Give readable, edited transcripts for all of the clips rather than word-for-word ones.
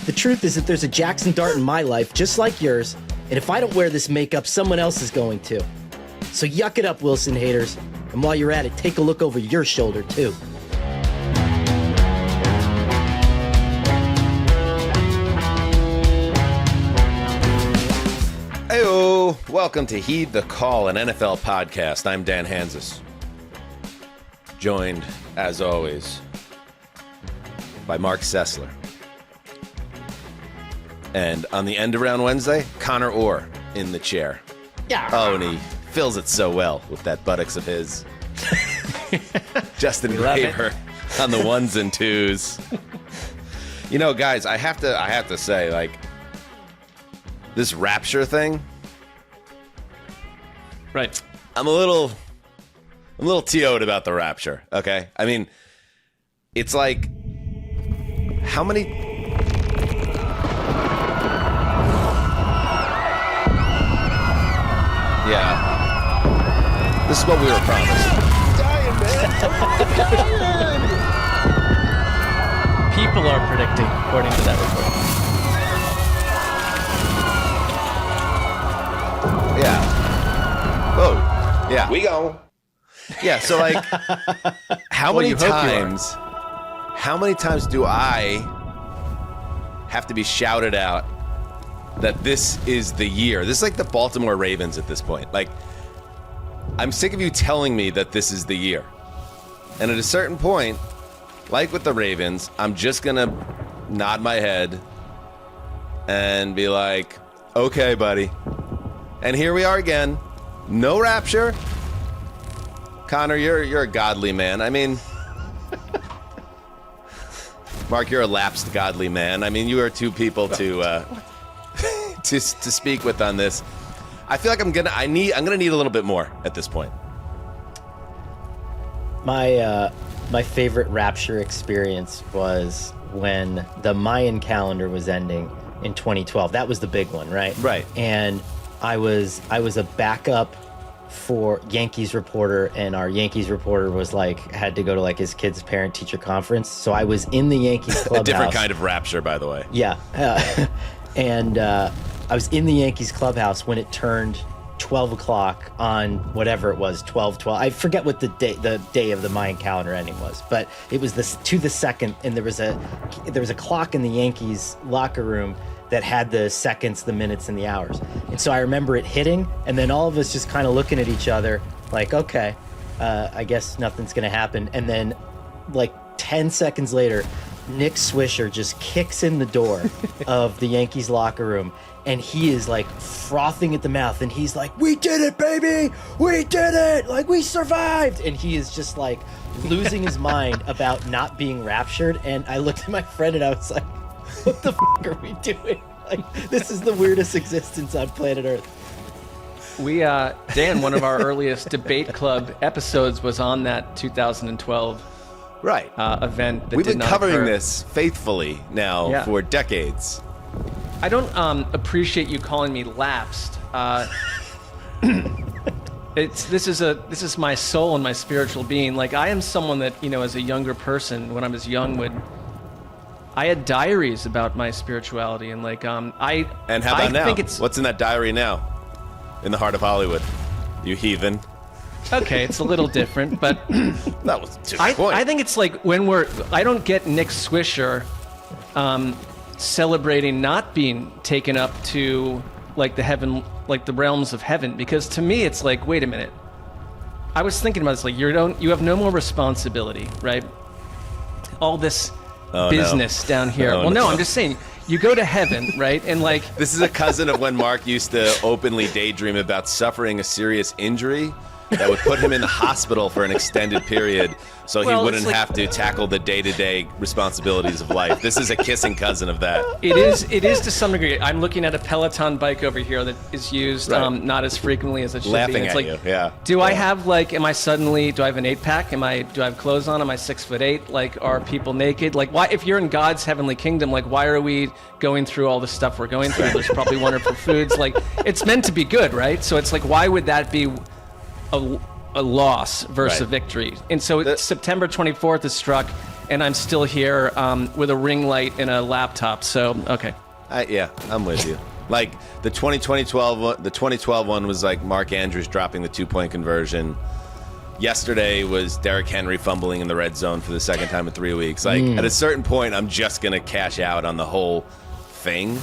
The truth is that there's a Jaxson Dart in my life, just like yours, and if I don't wear this makeup, someone else is going to. So yuck it up, Wilson haters. And while you're at it, take a look over your shoulder, too. Heyo! Welcome to Heed the Call, an NFL podcast. I'm Dan Hanzus. Joined, as always, by Marc Sessler. And on the end around Wednesday, Conor Orr in the chair. Yeah. Oh, and he fills it so well with that buttocks of his. Justin Graver on the ones and twos. You know, guys, I have to say, like, this Rapture thing. Right. I'm a little TO'd about the Rapture, okay? I mean, it's like, how many... Yeah. This is what we were promised. Dying, man. Dying. People are predicting, according to that report. Yeah. Oh, yeah. We go. Yeah, so like, how many times do I have to be shouted out that this is the year? This is like the Baltimore Ravens at this point. Like, I'm sick of you telling me that this is the year. And at a certain point, like with the Ravens, I'm just going to nod my head and be like, okay, buddy. And here we are again. No Rapture. Conor, you're a godly man. I mean, Marc, you're a lapsed godly man. I mean, you are two people to speak with on this. I feel like I'm gonna need a little bit more at this point. My favorite Rapture experience was when the Mayan calendar was ending in 2012. That was the big one, right? Right. And I was a backup for Yankees reporter, and our Yankees reporter was like, had to go to like his kid's parent-teacher conference. So I was in the Yankees clubhouse. A different kind of Rapture, by the way. Yeah. And I was in the Yankees clubhouse when it turned 12 o'clock on whatever it was, 12/12. I forget what the day of the Mayan calendar ending was, but it was this to the second, and there was a clock in the Yankees locker room that had the seconds, the minutes, and the hours. And so I remember it hitting, and then all of us just kind of looking at each other like, okay, I guess nothing's going to happen. And then like 10 seconds later, Nick Swisher just kicks in the door of the Yankees locker room, and he is like frothing at the mouth, and he's like, we did it, baby! We did it! Like, we survived! And he is just like losing his mind about not being raptured. And I looked at my friend and I was like, what the f*** are we doing? Like, this is the weirdest existence on planet Earth. We, Dan, one of our earliest debate club episodes was on that 2012 Right. event. That We've did been not covering occur. this faithfully now for decades. I don't appreciate you calling me lapsed. This is my soul and my spiritual being. Like, I am someone that, you know, as a younger person, when I was young, I had diaries about my spirituality, and like And how about now? Think it's, What's in that diary now? In the heart of Hollywood, you heathen. okay, it's a little different, but That was to the point. I think it's like I don't get Nick Swisher celebrating not being taken up to like the realms of heaven, because to me it's like, wait a minute. I was thinking about this, like, you have no more responsibility, right? All this business down here. No, I'm just saying, you go to heaven, right? And like, This is a cousin of when Marc used to openly daydream about suffering a serious injury that would put him in the hospital for an extended period so he wouldn't have to tackle the day-to-day responsibilities of life. This is a kissing cousin of that. It is to some degree. I'm looking at a Peloton bike over here that is used not as frequently as it should be. Laughing It's at like, you, yeah. Do I have like? Do I have an 8-pack? Do I have clothes on? Am I 6'8"? Like, are people naked? Like, why? If you're in God's heavenly kingdom, like, why are we going through all the stuff we're going through? There's probably wonderful foods. Like, it's meant to be good, right? So it's like, why would that be a loss versus a victory? And so September 24th is struck, and I'm still here with a ring light and a laptop. So, okay. Yeah, I'm with you. Like the 2012 one was like Mark Andrews dropping the 2-point conversion. Yesterday was Derrick Henry fumbling in the red zone for the second time in 3 weeks. Like at a certain point, I'm just gonna cash out on the whole thing.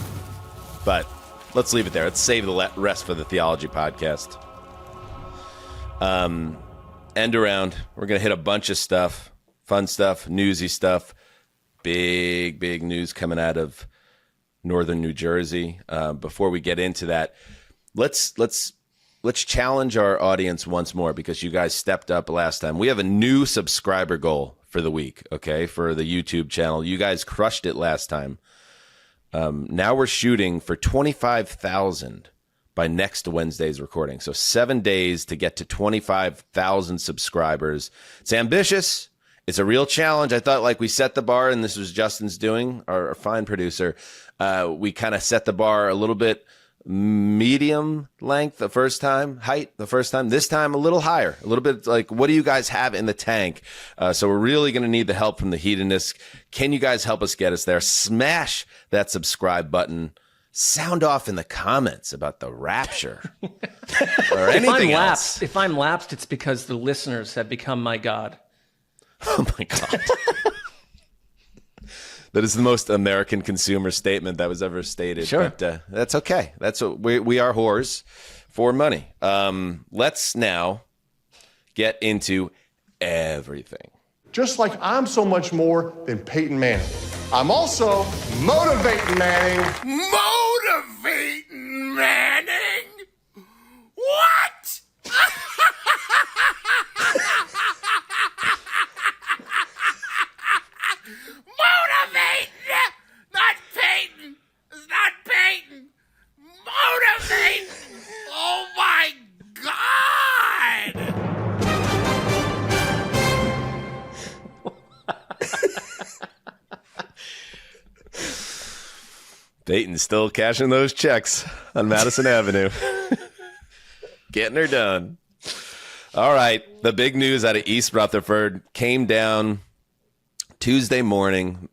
But let's leave it there. Let's save the rest for the theology podcast. End around. We're gonna hit a bunch of stuff, fun stuff, newsy stuff. Big news coming out of northern New Jersey. Before we get into that, let's challenge our audience once more, because you guys stepped up last time. We have a new subscriber goal for the week, okay, for the YouTube channel. You guys crushed it last time. Now we're shooting for 25,000 by next Wednesday's recording. So 7 days to get to 25,000 subscribers. It's ambitious. It's a real challenge. I thought like we set the bar, and this was Justin's doing, our fine producer. We kind of set the bar a little bit medium length the first time, height the first time. This time a little higher, a little bit like, what do you guys have in the tank? So we're really going to need the help from the hedonists. Can you guys help us get us there? Smash that subscribe button. Sound off in the comments about the Rapture or anything else. If I'm lapsed, it's because the listeners have become my God. Oh my God. That is the most American consumer statement that was ever stated. Sure. But that's okay. That's what we are, whores for money. Let's now get into everything. Just like I'm so much more than Peyton Manning. I'm also motivating Manning. Motivating Manning? What? Motivate! Not Peyton! It's not Peyton! Motivate! Oh my God! Peyton's still cashing those checks on Madison Avenue. Getting her done. All right. The big news out of East Rutherford came down Tuesday morning,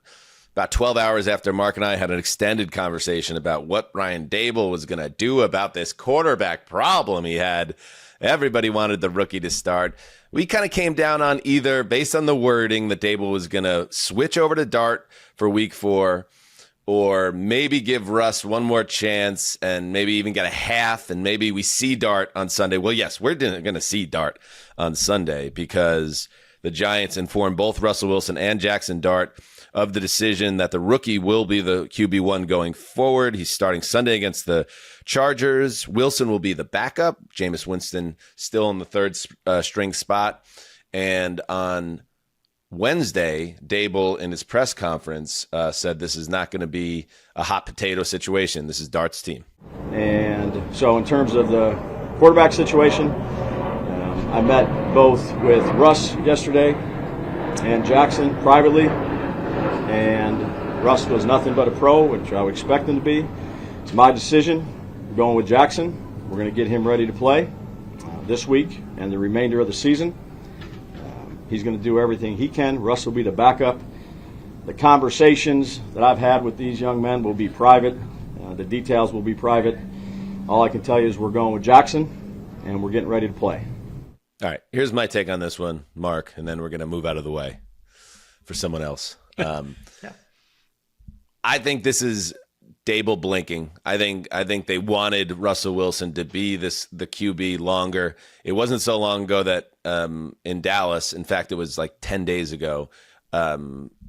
about 12 hours after Mark and I had an extended conversation about what Ryan Dable was going to do about this quarterback problem he had. Everybody wanted the rookie to start. We kind of came down on either, based on the wording, that Dable was going to switch over to Dart for week 4, or maybe give Russ one more chance and maybe even get a half, and maybe we see Dart on Sunday. Well, yes, we're going to see Dart on Sunday, because the Giants informed both Russell Wilson and Jaxson Dart of the decision that the rookie will be the QB1 going forward. He's starting Sunday against the Chargers. Wilson will be the backup. Jameis Winston still in the third string spot. And on Wednesday, Dable in his press conference said this is not going to be a hot potato situation. This is Dart's team. And so in terms of the quarterback situation, I met both with Russ yesterday and Jaxson privately, and Russ was nothing but a pro, which I would expect him to be. It's my decision. We're going with Jaxson. We're going to get him ready to play this week and the remainder of the season. He's going to do everything he can. Russ will be the backup. The conversations that I've had with these young men will be private. The details will be private. All I can tell you is we're going with Jaxson, and we're getting ready to play. All right, here's my take on this one, Mark, and then we're going to move out of the way for someone else. I think this is Dable blinking. I think they wanted Russell Wilson to be the QB longer. It wasn't so long ago that in Dallas, in fact, it was like 10 days ago,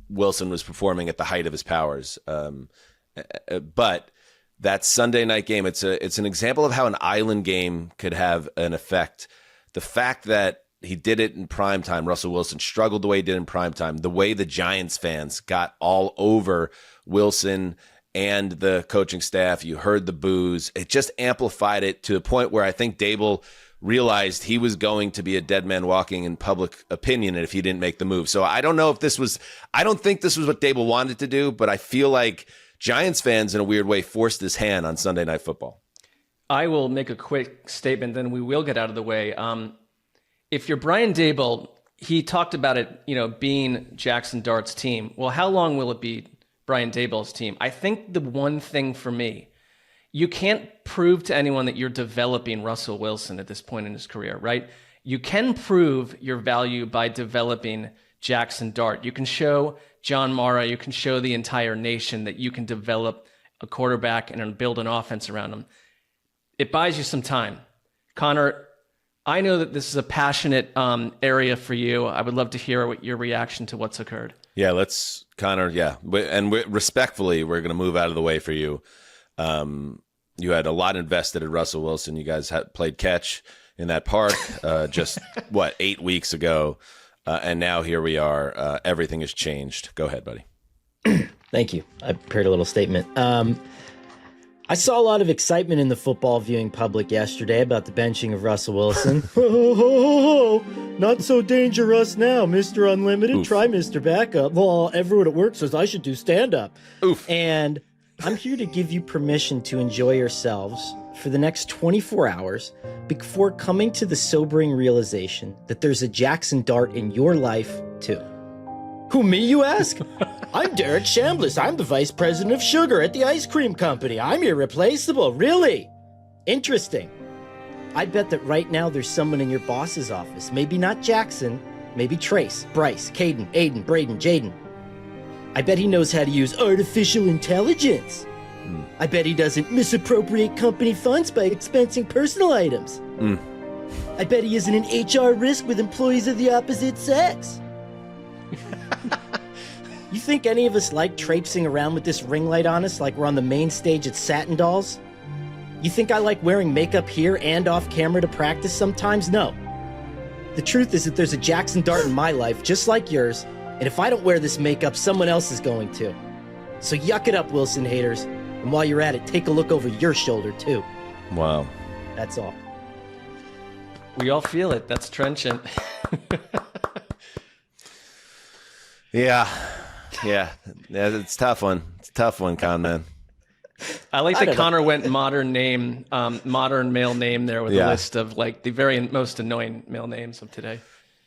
Wilson was performing at the height of his powers. But that Sunday night game, it's an example of how an island game could have an effect. The fact that he did it in primetime, Russell Wilson struggled the way he did in primetime, the way the Giants fans got all over Wilson and the coaching staff, you heard the boos. It just amplified it to the point where I think Dable realized he was going to be a dead man walking in public opinion if he didn't make the move. So I don't know if I don't think this was what Dable wanted to do, but I feel like Giants fans in a weird way forced his hand on Sunday Night Football. I will make a quick statement, then we will get out of the way. If you're Brian Dable, he talked about it, being Jaxson Dart's team. Well, how long will it be Brian Daboll's team? I think the one thing for me, you can't prove to anyone that you're developing Russell Wilson at this point in his career, right? You can prove your value by developing Jaxson Dart. You can show John Mara, you can show the entire nation that you can develop a quarterback and build an offense around him. It buys you some time. Conor, I know that this is a passionate area for you. I would love to hear your reaction to what's occurred. Yeah, Conor, yeah. Respectfully, we're going to move out of the way for you. You had a lot invested in Russell Wilson. You guys had played catch in that park just, 8 weeks ago. And now here we are. Everything has changed. Go ahead, buddy. Thank you. I prepared a little statement. I saw a lot of excitement in the football viewing public yesterday about the benching of Russell Wilson. Not so dangerous now, Mr. Unlimited. Oof. Try Mr. Backup. Well, everyone at work says I should do stand-up. Oof. And I'm here to give you permission to enjoy yourselves for the next 24 hours before coming to the sobering realization that there's a Jaxson Dart in your life, too. Who, me, you ask? I'm Derek Chambliss. I'm the vice president of sugar at the ice cream company. I'm irreplaceable. Really? Interesting. I bet that right now there's someone in your boss's office. Maybe not Jaxson. Maybe Trace, Bryce, Caden, Aiden, Braden, Jaden. I bet he knows how to use artificial intelligence. I bet he doesn't misappropriate company funds by expensing personal items. I bet he isn't an HR risk with employees of the opposite sex. You think any of us like traipsing around with this ring light on us like we're on the main stage at Satin Dolls? You think I like wearing makeup here and off camera to practice sometimes? No. The truth is that there's a Jaxson Dart in my life just like yours, and if I don't wear this makeup, someone else is going to. So yuck it up, Wilson haters, and while you're at it, take a look over your shoulder too. Wow. That's all. We all feel it. That's trenchant. Yeah, it's a tough one. It's a tough one, Con Man. I like that Conor went modern male name there with a list of like the very most annoying male names of today.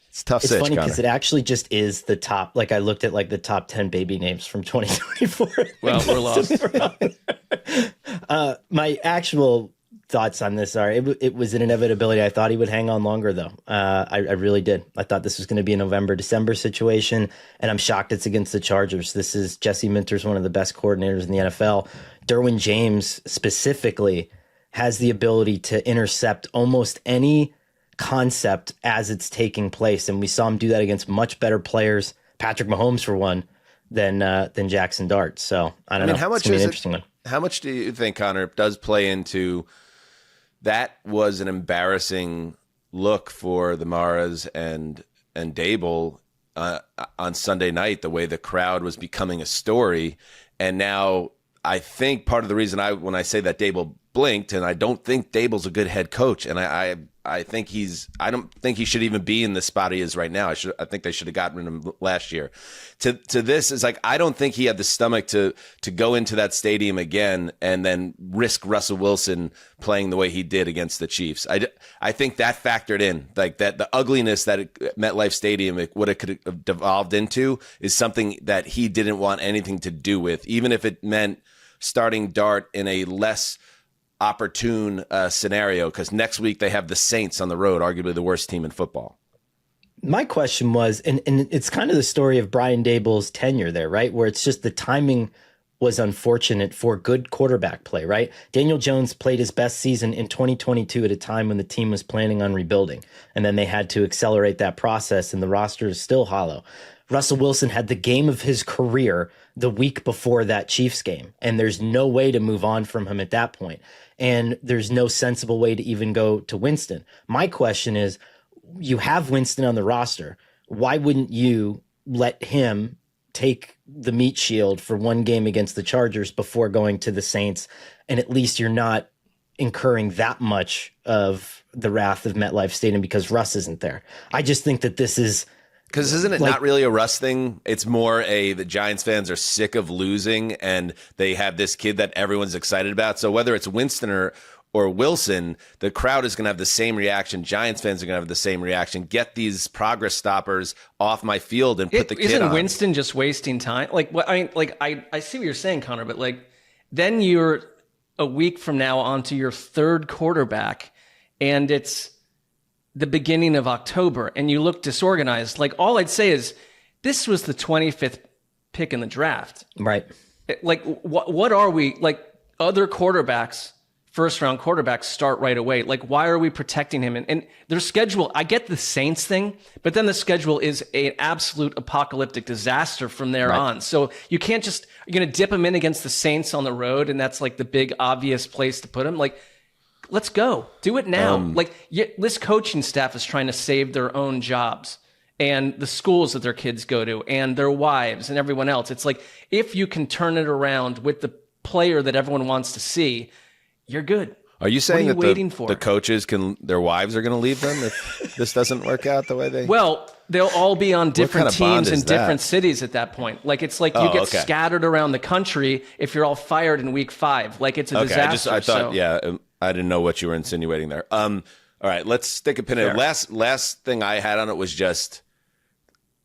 It's tough. It's funny because it actually just is the top. Like I looked at like the top 10 baby names from 2024. Well, we're lost. My actual thoughts on this are it was an inevitability. I thought he would hang on longer though. I really did. I thought this was going to be a November-December situation, and I'm shocked it's against the Chargers. This is Jesse Minter's one of the best coordinators in the NFL. Derwin James specifically has the ability to intercept almost any concept as it's taking place, and we saw him do that against much better players, Patrick Mahomes for one, than Jaxson Dart. So I don't know. How much is an interesting one. How much do you think, Conor, does play into that? Was an embarrassing look for the Maras and Daboll on Sunday night, the way the crowd was becoming a story. And now I think part of the reason when I say that Daboll blinked, and I don't think Daboll's a good head coach, and I think I don't think he should even be in the spot he is right now. I think they should have gotten him last year. To this is like, I don't think he had the stomach to go into that stadium again and then risk Russell Wilson playing the way he did against the Chiefs. I think that factored in, like that the ugliness that MetLife Stadium, what it could have devolved into, is something that he didn't want anything to do with, even if it meant starting Dart in a less opportune scenario, because next week they have the Saints on the road, arguably the worst team in football. My question was, and it's kind of the story of Brian Daboll's tenure there, right? Where it's just the timing was unfortunate for good quarterback play, right? Daniel Jones played his best season in 2022 at a time when the team was planning on rebuilding, and then they had to accelerate that process, and the roster is still hollow. Russell Wilson had the game of his career the week before that Chiefs game, and there's no way to move on from him at that point. And there's no sensible way to even go to Winston. My question is, you have Winston on the roster. Why wouldn't you let him take the meat shield for one game against the Chargers before going to the Saints? And at least you're not incurring that much of the wrath of MetLife Stadium because Russ isn't there. I just think that this is... Because isn't it not really a Russ thing? It's more the Giants fans are sick of losing, and they have this kid that everyone's excited about. So whether it's Winston or Wilson, the crowd is going to have the same reaction. Giants fans are going to have the same reaction. Get these progress stoppers off my field and put the kid on. Isn't Winston just wasting time? Like, what I mean, like I see what you're saying, Conor, but like then you're a week from now onto your third quarterback, and it's the beginning of October, and you look disorganized. Like, all I'd say is this was the 25th pick in the draft. Right. Like, what are we, like, other quarterbacks, first-round quarterbacks start right away. Like, why are we protecting him? And their schedule, I get the Saints thing, but then the schedule is an absolute apocalyptic disaster from there on. So you can't just, you're going to dip him in against the Saints on the road, and that's like the big obvious place to put him. Like, let's go. Do it now. This coaching staff is trying to save their own jobs and the schools that their kids go to and their wives and everyone else. It's like, if you can turn it around with the player that everyone wants to see, you're good. Are you saying that the coaches their wives are going to leave them if this doesn't work out the way they? Well, they'll all be on different teams in different that? cities at that point. Like, it's like you get scattered around the country if you're all fired in week 5. Like, it's a disaster. I thought, I didn't know what you were insinuating there. All right, let's stick a pin in it. Last thing I had on it was just,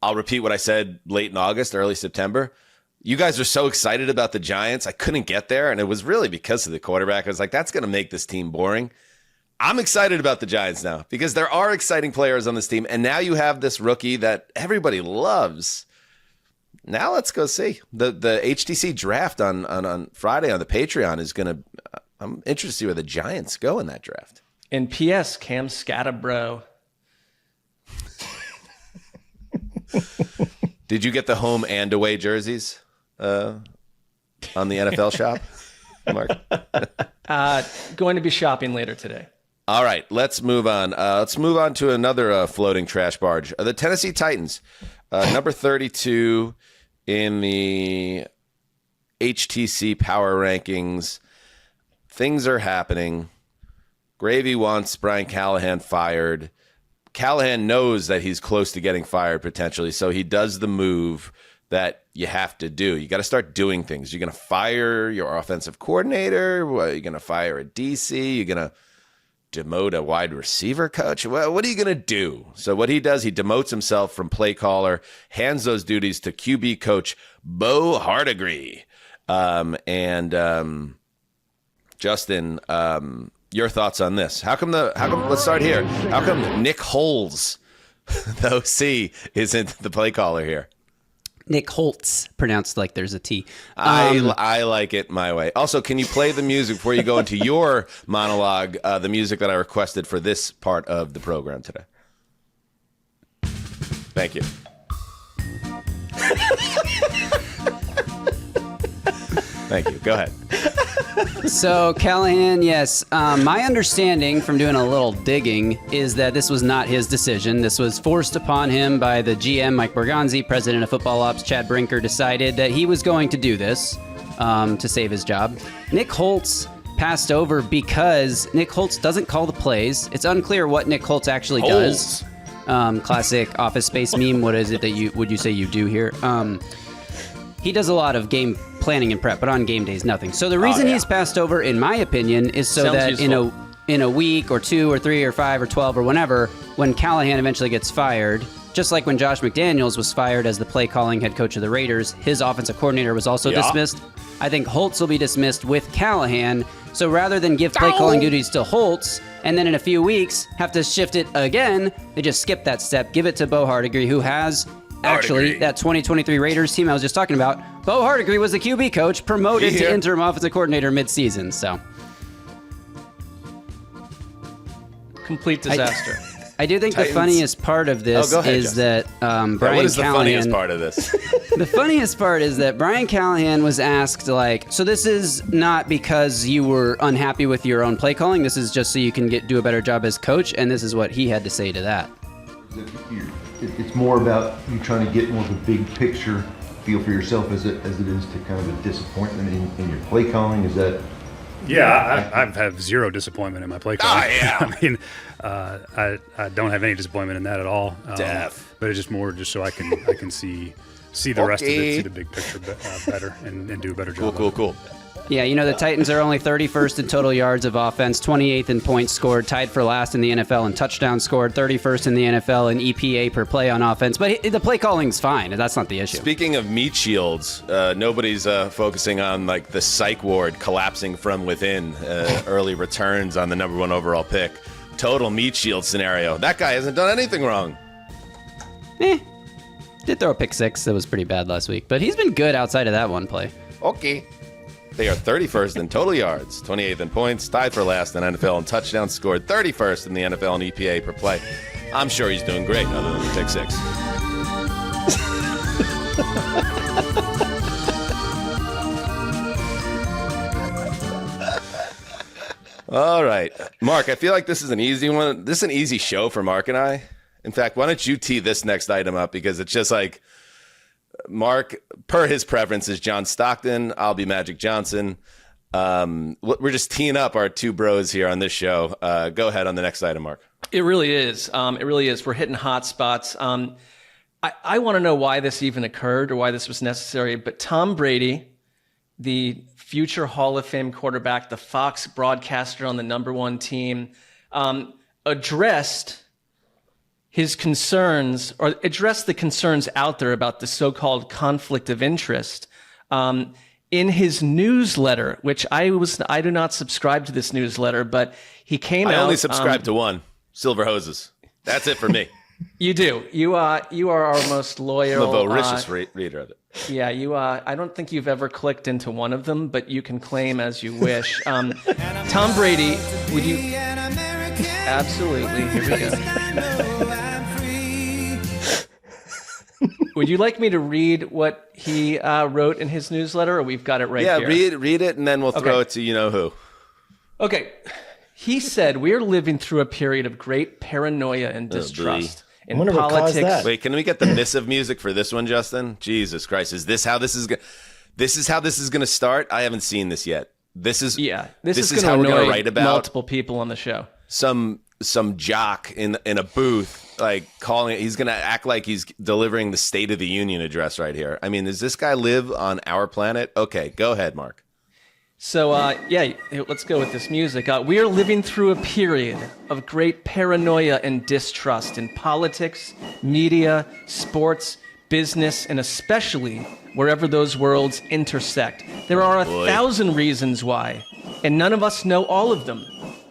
I'll repeat what I said late in August, early September. You guys are so excited about the Giants. I couldn't get there, and it was really because of the quarterback. I was like, that's going to make this team boring. I'm excited about the Giants now because there are exciting players on this team, and now you have this rookie that everybody loves. Now let's go see. The HTC draft on Friday on the Patreon is going to I'm interested to see where the Giants go in that draft. And P.S. Cam Scatterbro. Did you get the home and away jerseys on the NFL shop, Mark? Going to be shopping later today. All right, let's move on. Let's move on to another floating trash barge. The Tennessee Titans, number 32 in the HTC power rankings. Things are happening. Gravy wants Brian Callahan fired. Callahan knows that he's close to getting fired potentially, so he does the move that you have to do. You got to start doing things. You're going to fire your offensive coordinator. You're going to fire a DC. You're going to demote a wide receiver coach. What are you going to do? So what he does, he demotes himself from play caller, hands those duties to QB coach Bo Hardigree. Justin, your thoughts on this? How come let's start here. How come Nick Holes, the OC, isn't the play caller here? Nick Holtz, pronounced like there's a T. I like it my way. Also, can you play the music before you go into your monologue, the music that I requested for this part of the program today? Thank you. Thank you. Go ahead. So, Callahan, yes. My understanding from doing a little digging is that this was not his decision. This was forced upon him by the GM, Mike Borgonzi. President of Football Ops, Chad Brinker, decided that he was going to do this to save his job. Nick Holtz passed over because Nick Holtz doesn't call the plays. It's unclear what Nick Holtz actually does. Classic Office Space meme. What is it that would you say you do here? He does a lot of game planning and prep, but on game days, nothing. So the reason he's passed over, in my opinion, is so that in a week or 2 or 3 or 5 or 12 or whenever, when Callahan eventually gets fired, just like when Josh McDaniels was fired as the play-calling head coach of the Raiders, his offensive coordinator was also dismissed. I think Holtz will be dismissed with Callahan. So rather than give play-calling duties to Holtz and then in a few weeks have to shift it again, they just skip that step, give it to Bo Hardigree, who has... Actually, that 2023 Raiders team I was just talking about, Bo Hardigree was the QB coach, promoted to interim offensive coordinator mid-season. So, complete disaster. I do think Titans. The funniest part of this is that Brian Callahan... What is the funniest part of this? The funniest part is that Brian Callahan was asked, so this is not because you were unhappy with your own play calling. This is just so you can do a better job as coach, and this is what he had to say to that. It's more about you trying to get more of a big picture feel for yourself as it is to kind of a disappointment in your play calling. Is that? Yeah, I've had zero disappointment in my play calling. Yeah. I mean, I don't have any disappointment in that at all. But it's just more so I can see see the rest of it, see the big picture better, and do a better job. Cool. Yeah, the Titans are only 31st in total yards of offense, 28th in points scored, tied for last in the NFL in touchdowns scored, 31st in the NFL in EPA per play on offense. But the play calling's fine. That's not the issue. Speaking of meat shields, nobody's focusing on like the psych ward collapsing from within, early returns on the number 1 overall pick. Total meat shield scenario. That guy hasn't done anything wrong. Did throw a pick 6 that was pretty bad last week, but he's been good outside of that one play. Okay. They are 31st in total yards, 28th in points, tied for last in NFL in touchdowns scored, 31st in the NFL in EPA per play. I'm sure he's doing great other than the pick 6. All right. Marc, I feel like this is an easy one. This is an easy show for Marc and I. In fact, why don't you tee this next item up, because it's just like Marc, per his preference, is John Stockton. I'll be Magic Johnson. We're just teeing up our two bros here on this show. Go ahead on the next item, Marc. It really is. It really is. We're hitting hot spots. I want to know why this even occurred or why this was necessary. But Tom Brady, the future Hall of Fame quarterback, the Fox broadcaster on the number 1 team, addressed his concerns, or addressed the concerns out there about the so-called conflict of interest in his newsletter, which I do not subscribe to this newsletter, but he came out. I only subscribe to one, Silver Hoses. That's it for me. You do. You are our most loyal. I'm a voracious reader of it. Yeah, I don't think you've ever clicked into one of them, but you can claim as you wish. Tom Brady, would you? Absolutely. Here we go. Would you like me to read what he wrote in his newsletter, or we've got it right here? Yeah, read it, and then we'll throw it to you-know-who. Okay. He said, we're living through a period of great paranoia and distrust in politics. Wait, can we get the missive music for this one, Justin? Jesus Christ. Is this how this is going to start? I haven't seen this yet. This is going how to we're going annoy to write about multiple people on the show. Some jock in a booth, like calling. He's going to act like he's delivering the State of the Union address right here. I mean, does this guy live on our planet? Okay, go ahead, Marc. So, let's go with this music. We are living through a period of great paranoia and distrust in politics, media, sports, business, and especially wherever those worlds intersect. There are 1,000 reasons why, and none of us know all of them,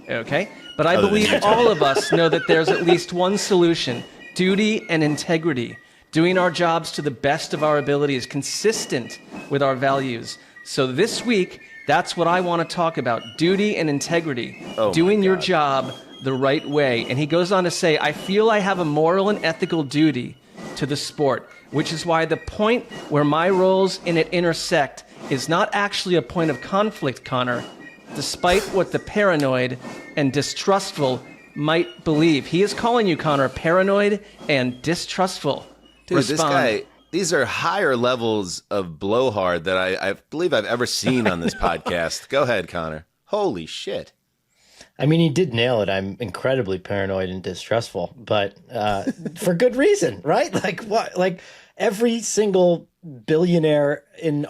okay? But I believe all of us know that there's at least one solution: duty and integrity. Doing our jobs to the best of our abilities, consistent with our values. So this week, that's what I want to talk about: duty and integrity. Doing your job the right way. And he goes on to say, I feel I have a moral and ethical duty to the sport, which is why the point where my roles in it intersect is not actually a point of conflict, Conor, despite what the paranoid and distrustful might believe. He is calling you, Conor, paranoid and distrustful. Dude, this guy, these are higher levels of blowhard that I believe I've ever seen on this podcast. Go ahead, Conor. Holy shit. I mean, he did nail it. I'm incredibly paranoid and distrustful, but for good reason, right? Like what? Like every single billionaire in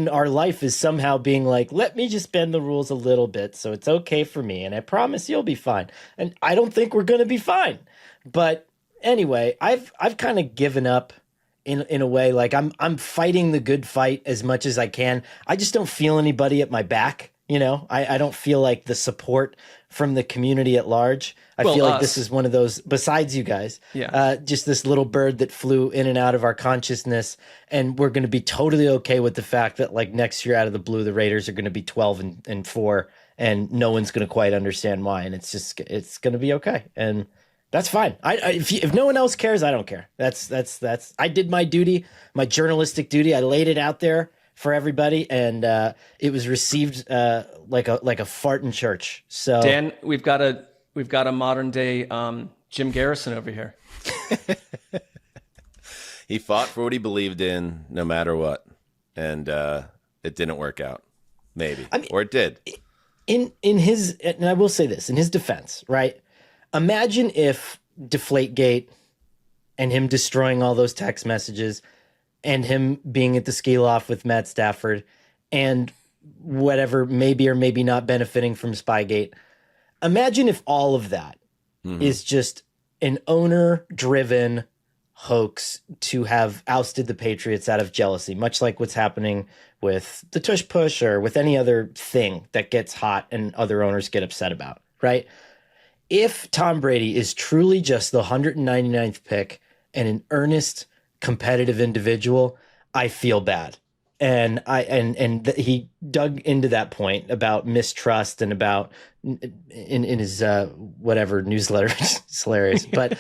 our life is somehow being like, let me just bend the rules a little bit so it's okay for me, and I promise you'll be fine. And I don't think we're going to be fine. But anyway, I've kind of given up in a way. Like I'm fighting the good fight as much as I can. I just don't feel anybody at my back. You know, I don't feel like the support from the community at large. I feel like this is one of those, besides you guys, just this little bird that flew in and out of our consciousness. And we're going to be totally okay with the fact that like next year out of the blue, the Raiders are going to be 12-4 and no one's going to quite understand why. And it's going to be okay. And that's fine. If no one else cares, I don't care. That's I did my duty, my journalistic duty. I laid it out there for everybody, and it was received like a fart in church. So Dan, we've got a modern day Jim Garrison over here. He fought for what he believed in, no matter what, and it didn't work out. Maybe, or it did. In his, and I will say this in his defense, right? Imagine if Deflategate and him destroying all those text messages and him being at the ski loft with Matt Stafford and whatever maybe or maybe not benefiting from Spygate. Imagine if all of that is just an owner-driven hoax to have ousted the Patriots out of jealousy, much like what's happening with the tush push or with any other thing that gets hot and other owners get upset about, right? If Tom Brady is truly just the 199th pick and an earnest, competitive individual, I feel bad. And he dug into that point about mistrust and about in his whatever newsletter. It's hilarious, but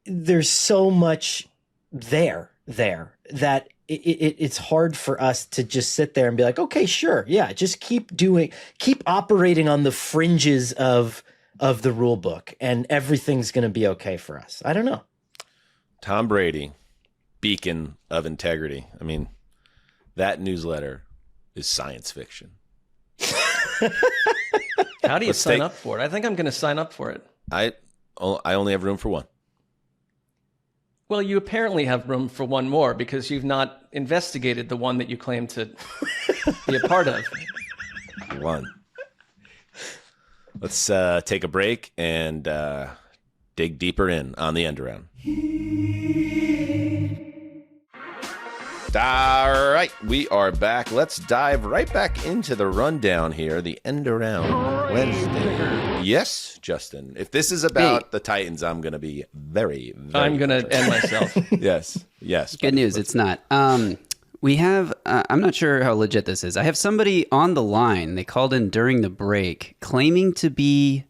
there's so much there that it's hard for us to just sit there and be like, okay, sure, yeah, just keep operating on the fringes of the rule book, and everything's going to be okay for us. I don't know. Tom Brady, beacon of integrity. I mean, that newsletter is science fiction. How do you sign up for it? I think I'm going to sign up for it. I only have room for one. Well, you apparently have room for one more because you've not investigated the one that you claim to be a part of. One. Let's take a break and dig deeper in on the end around. All right, we are back. Let's dive right back into the rundown here, the end around Wednesday. Yes, Justin. If this is about the Titans, I'm going to be very, very I'm going to end myself. Yes. Good news, it's not. We have, I'm not sure how legit this is. I have somebody on the line. They called in during the break claiming to be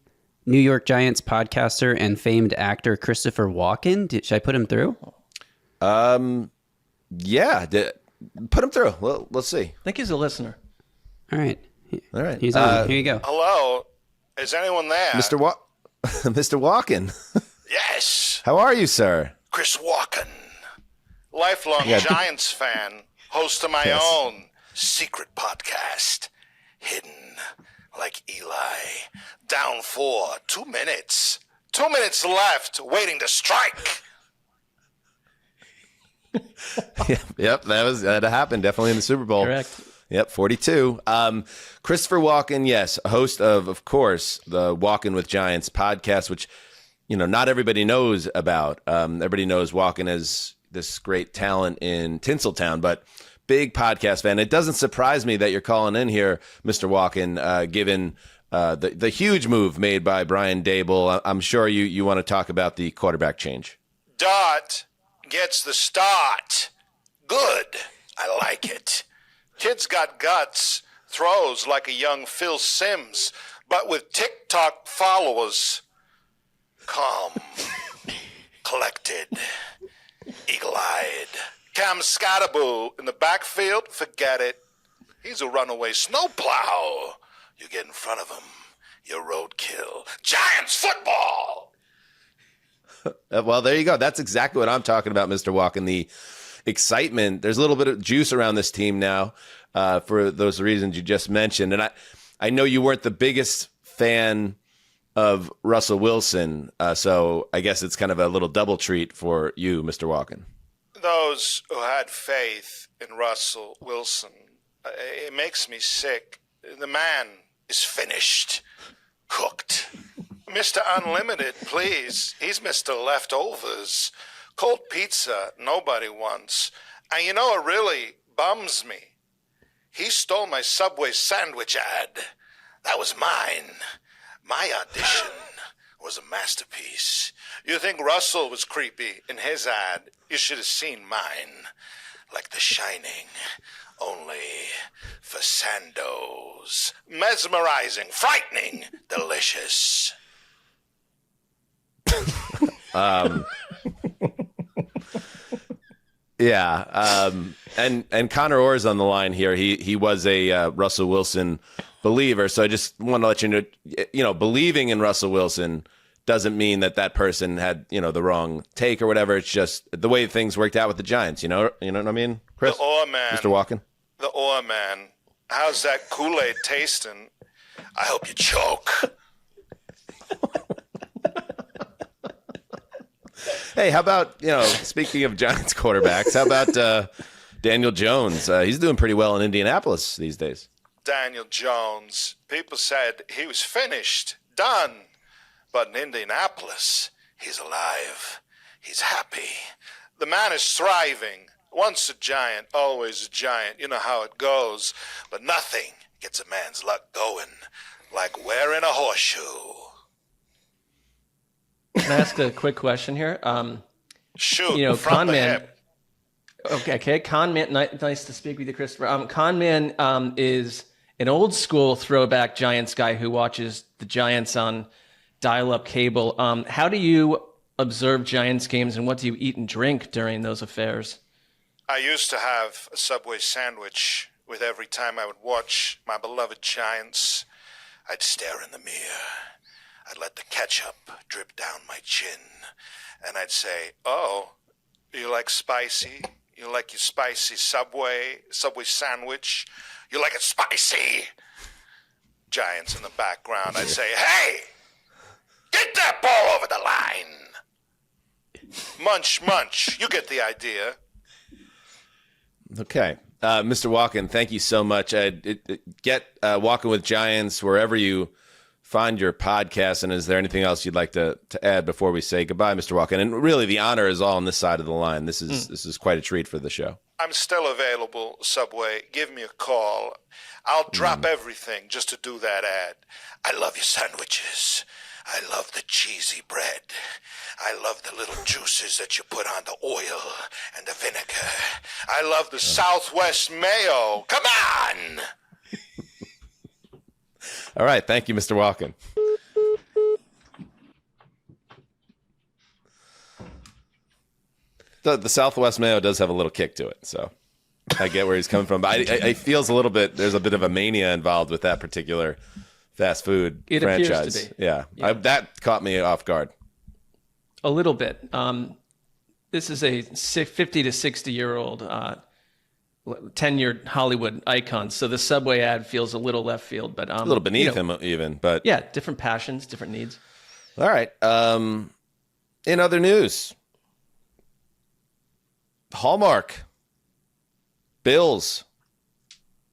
New York Giants podcaster and famed actor Christopher Walken. Should I put him through? Yeah, put him through. Well, let's see. I think he's a listener. All right. He's on. Here you go. Hello. Is anyone there? Mr. Walken. Yes. How are you, sir? Chris Walken. Lifelong Giants fan. Host of my own secret podcast. Hidden like Eli. Down 4. 2 minutes. 2 minutes left. Waiting to strike. Yep, that happened definitely in the Super Bowl. Correct. Yep, 42. Christopher Walken, yes, host of course, the Walken with Giants podcast, which not everybody knows about. Everybody knows Walken as this great talent in Tinseltown, but big podcast fan. It doesn't surprise me that you're calling in here, Mr. Walken, given the huge move made by Brian Daboll. I'm sure you want to talk about the quarterback change. Dart gets the start. Good. I like it. Kid's got guts. Throws like a young Phil Simms, but with TikTok followers. Calm. Collected. Eagle-eyed. Cam Scatterboo in the backfield, forget it. He's a runaway snowplow. You get in front of him, you're roadkill. Giants football! Well, there you go. That's exactly what I'm talking about, Mr. Walken. The excitement. There's a little bit of juice around this team now for those reasons you just mentioned. And I know you weren't the biggest fan of Russell Wilson, so I guess it's kind of a little double treat for you, Mr. Walken. Those who had faith in Russell Wilson, it makes me sick. The man is finished, cooked. Mr. Unlimited, please. He's Mr. Leftovers. Cold pizza, nobody wants. And it really bums me. He stole my Subway sandwich ad. That was mine. My audition was a masterpiece. You think Russell was creepy in his ad? You should have seen mine. Like The Shining, only for Sandos. Mesmerizing, frightening, delicious. And Conor Orr's on the line here. He was a Russell Wilson believer, so I just want to let you know, believing in Russell Wilson doesn't mean that person had the wrong take or whatever. It's just the way things worked out with the Giants. You know what I mean, Chris? The Orr man, Mr. Walken. The Orr man. How's that Kool-Aid tasting? I hope you choke. Hey, how about, speaking of Giants quarterbacks, how about Daniel Jones? He's doing pretty well in Indianapolis these days. Daniel Jones, people said he was finished, done. But in Indianapolis, he's alive. He's happy. The man is thriving. Once a giant, always a giant. You know how it goes. But nothing gets a man's luck going like wearing a horseshoe. Can I ask a quick question here? Shoot, from Con the Man. hip. Okay, Con Man. Nice to speak with you, Christopher. Con Man is an old school throwback Giants guy who watches the Giants on dial-up cable. How do you observe Giants games, and what do you eat and drink during those affairs? I used to have a Subway sandwich with every time I would watch my beloved Giants. I'd stare in the mirror. I'd let the ketchup drip down my chin. And I'd say, "Oh, you like spicy? You like your spicy Subway sandwich? You like it spicy?" Giants in the background. I'd say, "Hey, get that ball over the line." Munch, munch. You get the idea. Okay. Mr. Walken, thank you so much. Get Walking with Giants wherever you find your podcast. And is there anything else you'd like to add before we say goodbye, Mr. Walken? And really, the honor is all on this side of the line. This is quite a treat for the show. I'm still available, Subway. Give me a call. I'll drop everything just to do that ad. I love your sandwiches. I love the cheesy bread. I love the little juices that you put on the oil and the vinegar. I love the Southwest mayo. Come on! All right. Thank you, Mr. Walken. The Southwest mayo does have a little kick to it, so I get where he's coming from. But I feels a little bit, there's a bit of a mania involved with that particular fast food franchise. Appears to be. Yeah. That caught me off guard. A little bit. This is a 50 to 60-year-old tenured Hollywood icon, so the Subway ad feels a little left field, but A little beneath him even, but yeah, different passions, different needs. All right. In other news, Hallmark, Bills,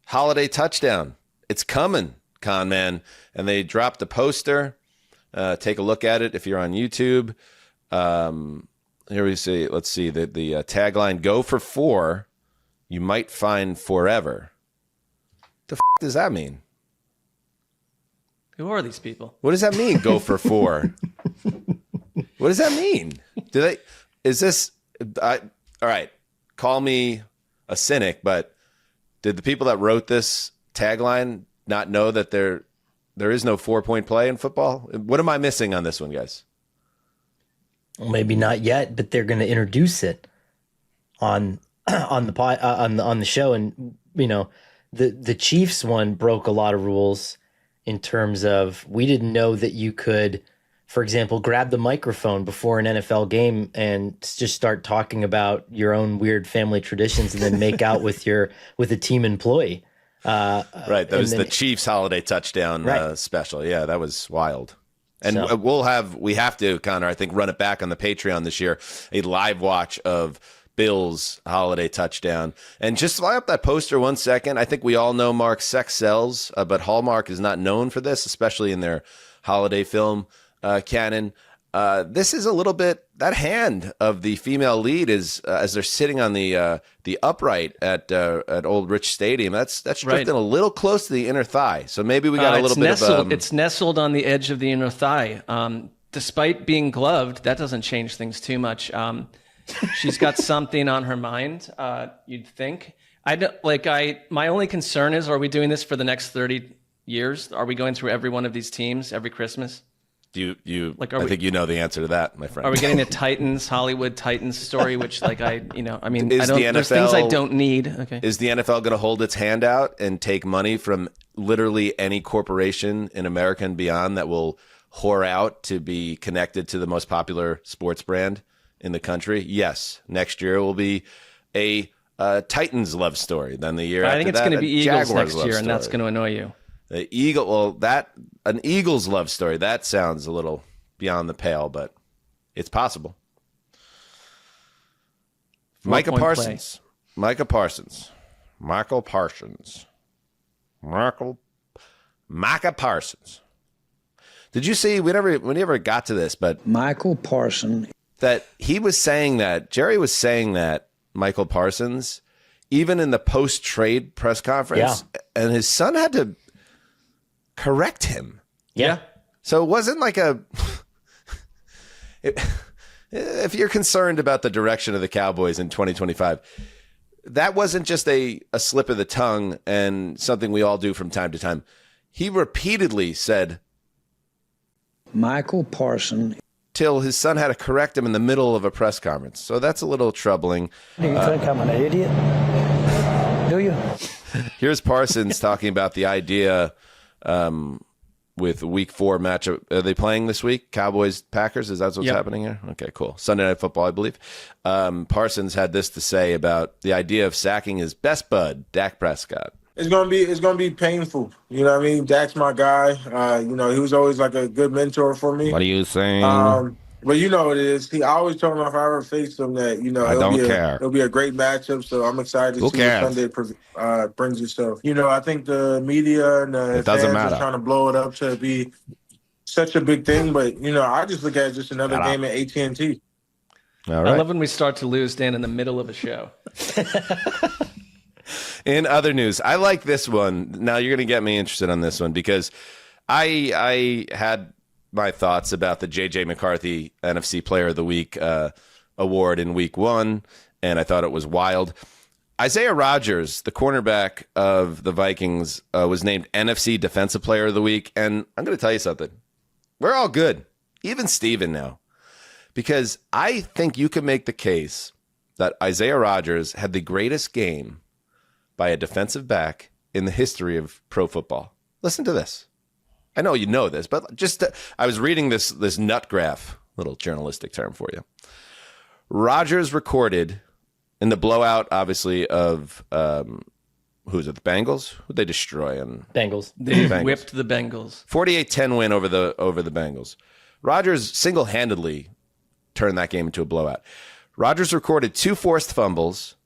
holiday touchdown. It's coming, Con Man. And they dropped a poster. Take a look at it if you're on YouTube. Here we see. Let's see the tagline: "Go for 4, you might find forever." The f*** does that mean? Who are these people? What does that mean? Go for 4. What does that mean? Do they? Is this? All right. Call me a cynic, but did the people that wrote this tagline not know that there is no 4-point play in football? What am I missing on this one, guys? Well, maybe not yet, but they're going to introduce it on the show, and the Chiefs one broke a lot of rules in terms of we didn't know that you could, for example, grab the microphone before an NFL game and just start talking about your own weird family traditions and then make out with a team employee. Right. That was the Chiefs holiday touchdown special. Yeah, that was wild. And we have to, Conor, I think, run it back on the Patreon this year, a live watch of Bills holiday touchdown. And just fly up that poster 1 second. I think we all know, Marc, sex sells, but Hallmark is not known for this, especially in their holiday film canon. This is a little bit, that hand of the female lead is as they're sitting on the upright at Old Rich Stadium. That's drifting a little close to the inner thigh. So maybe we got a little bit of it's nestled on the edge of the inner thigh. Despite being gloved, that doesn't change things too much. She's got something on her mind. You'd think. My only concern is: are we doing this for the next 30 years? Are we going through every one of these teams every Christmas? I think you know the answer to that, my friend. Are we getting a Hollywood Titans story, which there's NFL, things I don't need. Okay. Is the NFL going to hold its hand out and take money from literally any corporation in America and beyond that will whore out to be connected to the most popular sports brand in the country? Yes. Next year will be a Titans love story. Then the year after that, I think it's going to be Eagles Jaguars next year, and that's going to annoy you. The Eagle, an Eagles love story. That sounds a little beyond the pale, but it's possible. Micah Four-point Parsons. Micah Parsons. Micah Parsons. Did you see, we never got to this, but Michael Parsons. That he was saying that, Jerry was saying that, Michael Parsons, even in the post-trade press conference, and his son had to correct him. Yeah. So it wasn't like if you're concerned about the direction of the Cowboys in 2025, that wasn't just a slip of the tongue and something we all do from time to time. He repeatedly said, Michael Parsons. Till his son had to correct him in the middle of a press conference. So that's a little troubling. Do you think I'm an idiot? Do you? Here's Parsons talking about the idea with Week 4 matchup. Are they playing this week? Cowboys, Packers? Is that what's happening here? Okay, cool. Sunday Night Football, I believe. Parsons had this to say about the idea of sacking his best bud, Dak Prescott. It's gonna be painful. You know what I mean? Dak's my guy. He was always like a good mentor for me. What are you saying? But you know what it is. I always told him if I ever faced him that, I don't care. It'll be a great matchup. So I'm excited to see what Sunday brings you. So, I think the media and the fans are trying to blow it up to be such a big thing. But, I just look at it just another game at AT&T. All right. I love when we start to lose Dan in the middle of a show. In other news, I like this one. Now you're going to get me interested on this one because I had my thoughts about the J.J. McCarthy NFC Player of the Week award in Week 1, and I thought it was wild. Isaiah Rodgers, the cornerback of the Vikings, was named NFC Defensive Player of the Week, and I'm going to tell you something. We're all good, even Steven now, because I think you can make the case that Isaiah Rodgers had the greatest game by a defensive back in the history of pro football. Listen to this. I know you know this, but I was reading this nut graph, little journalistic term for you. Rodgers recorded in the blowout, obviously, of who's it? The Bengals? Who'd they destroy? Bengals. They whipped the Bengals. 48-10 win over the Bengals. Rodgers single-handedly turned that game into a blowout. Rodgers recorded 2 forced fumbles,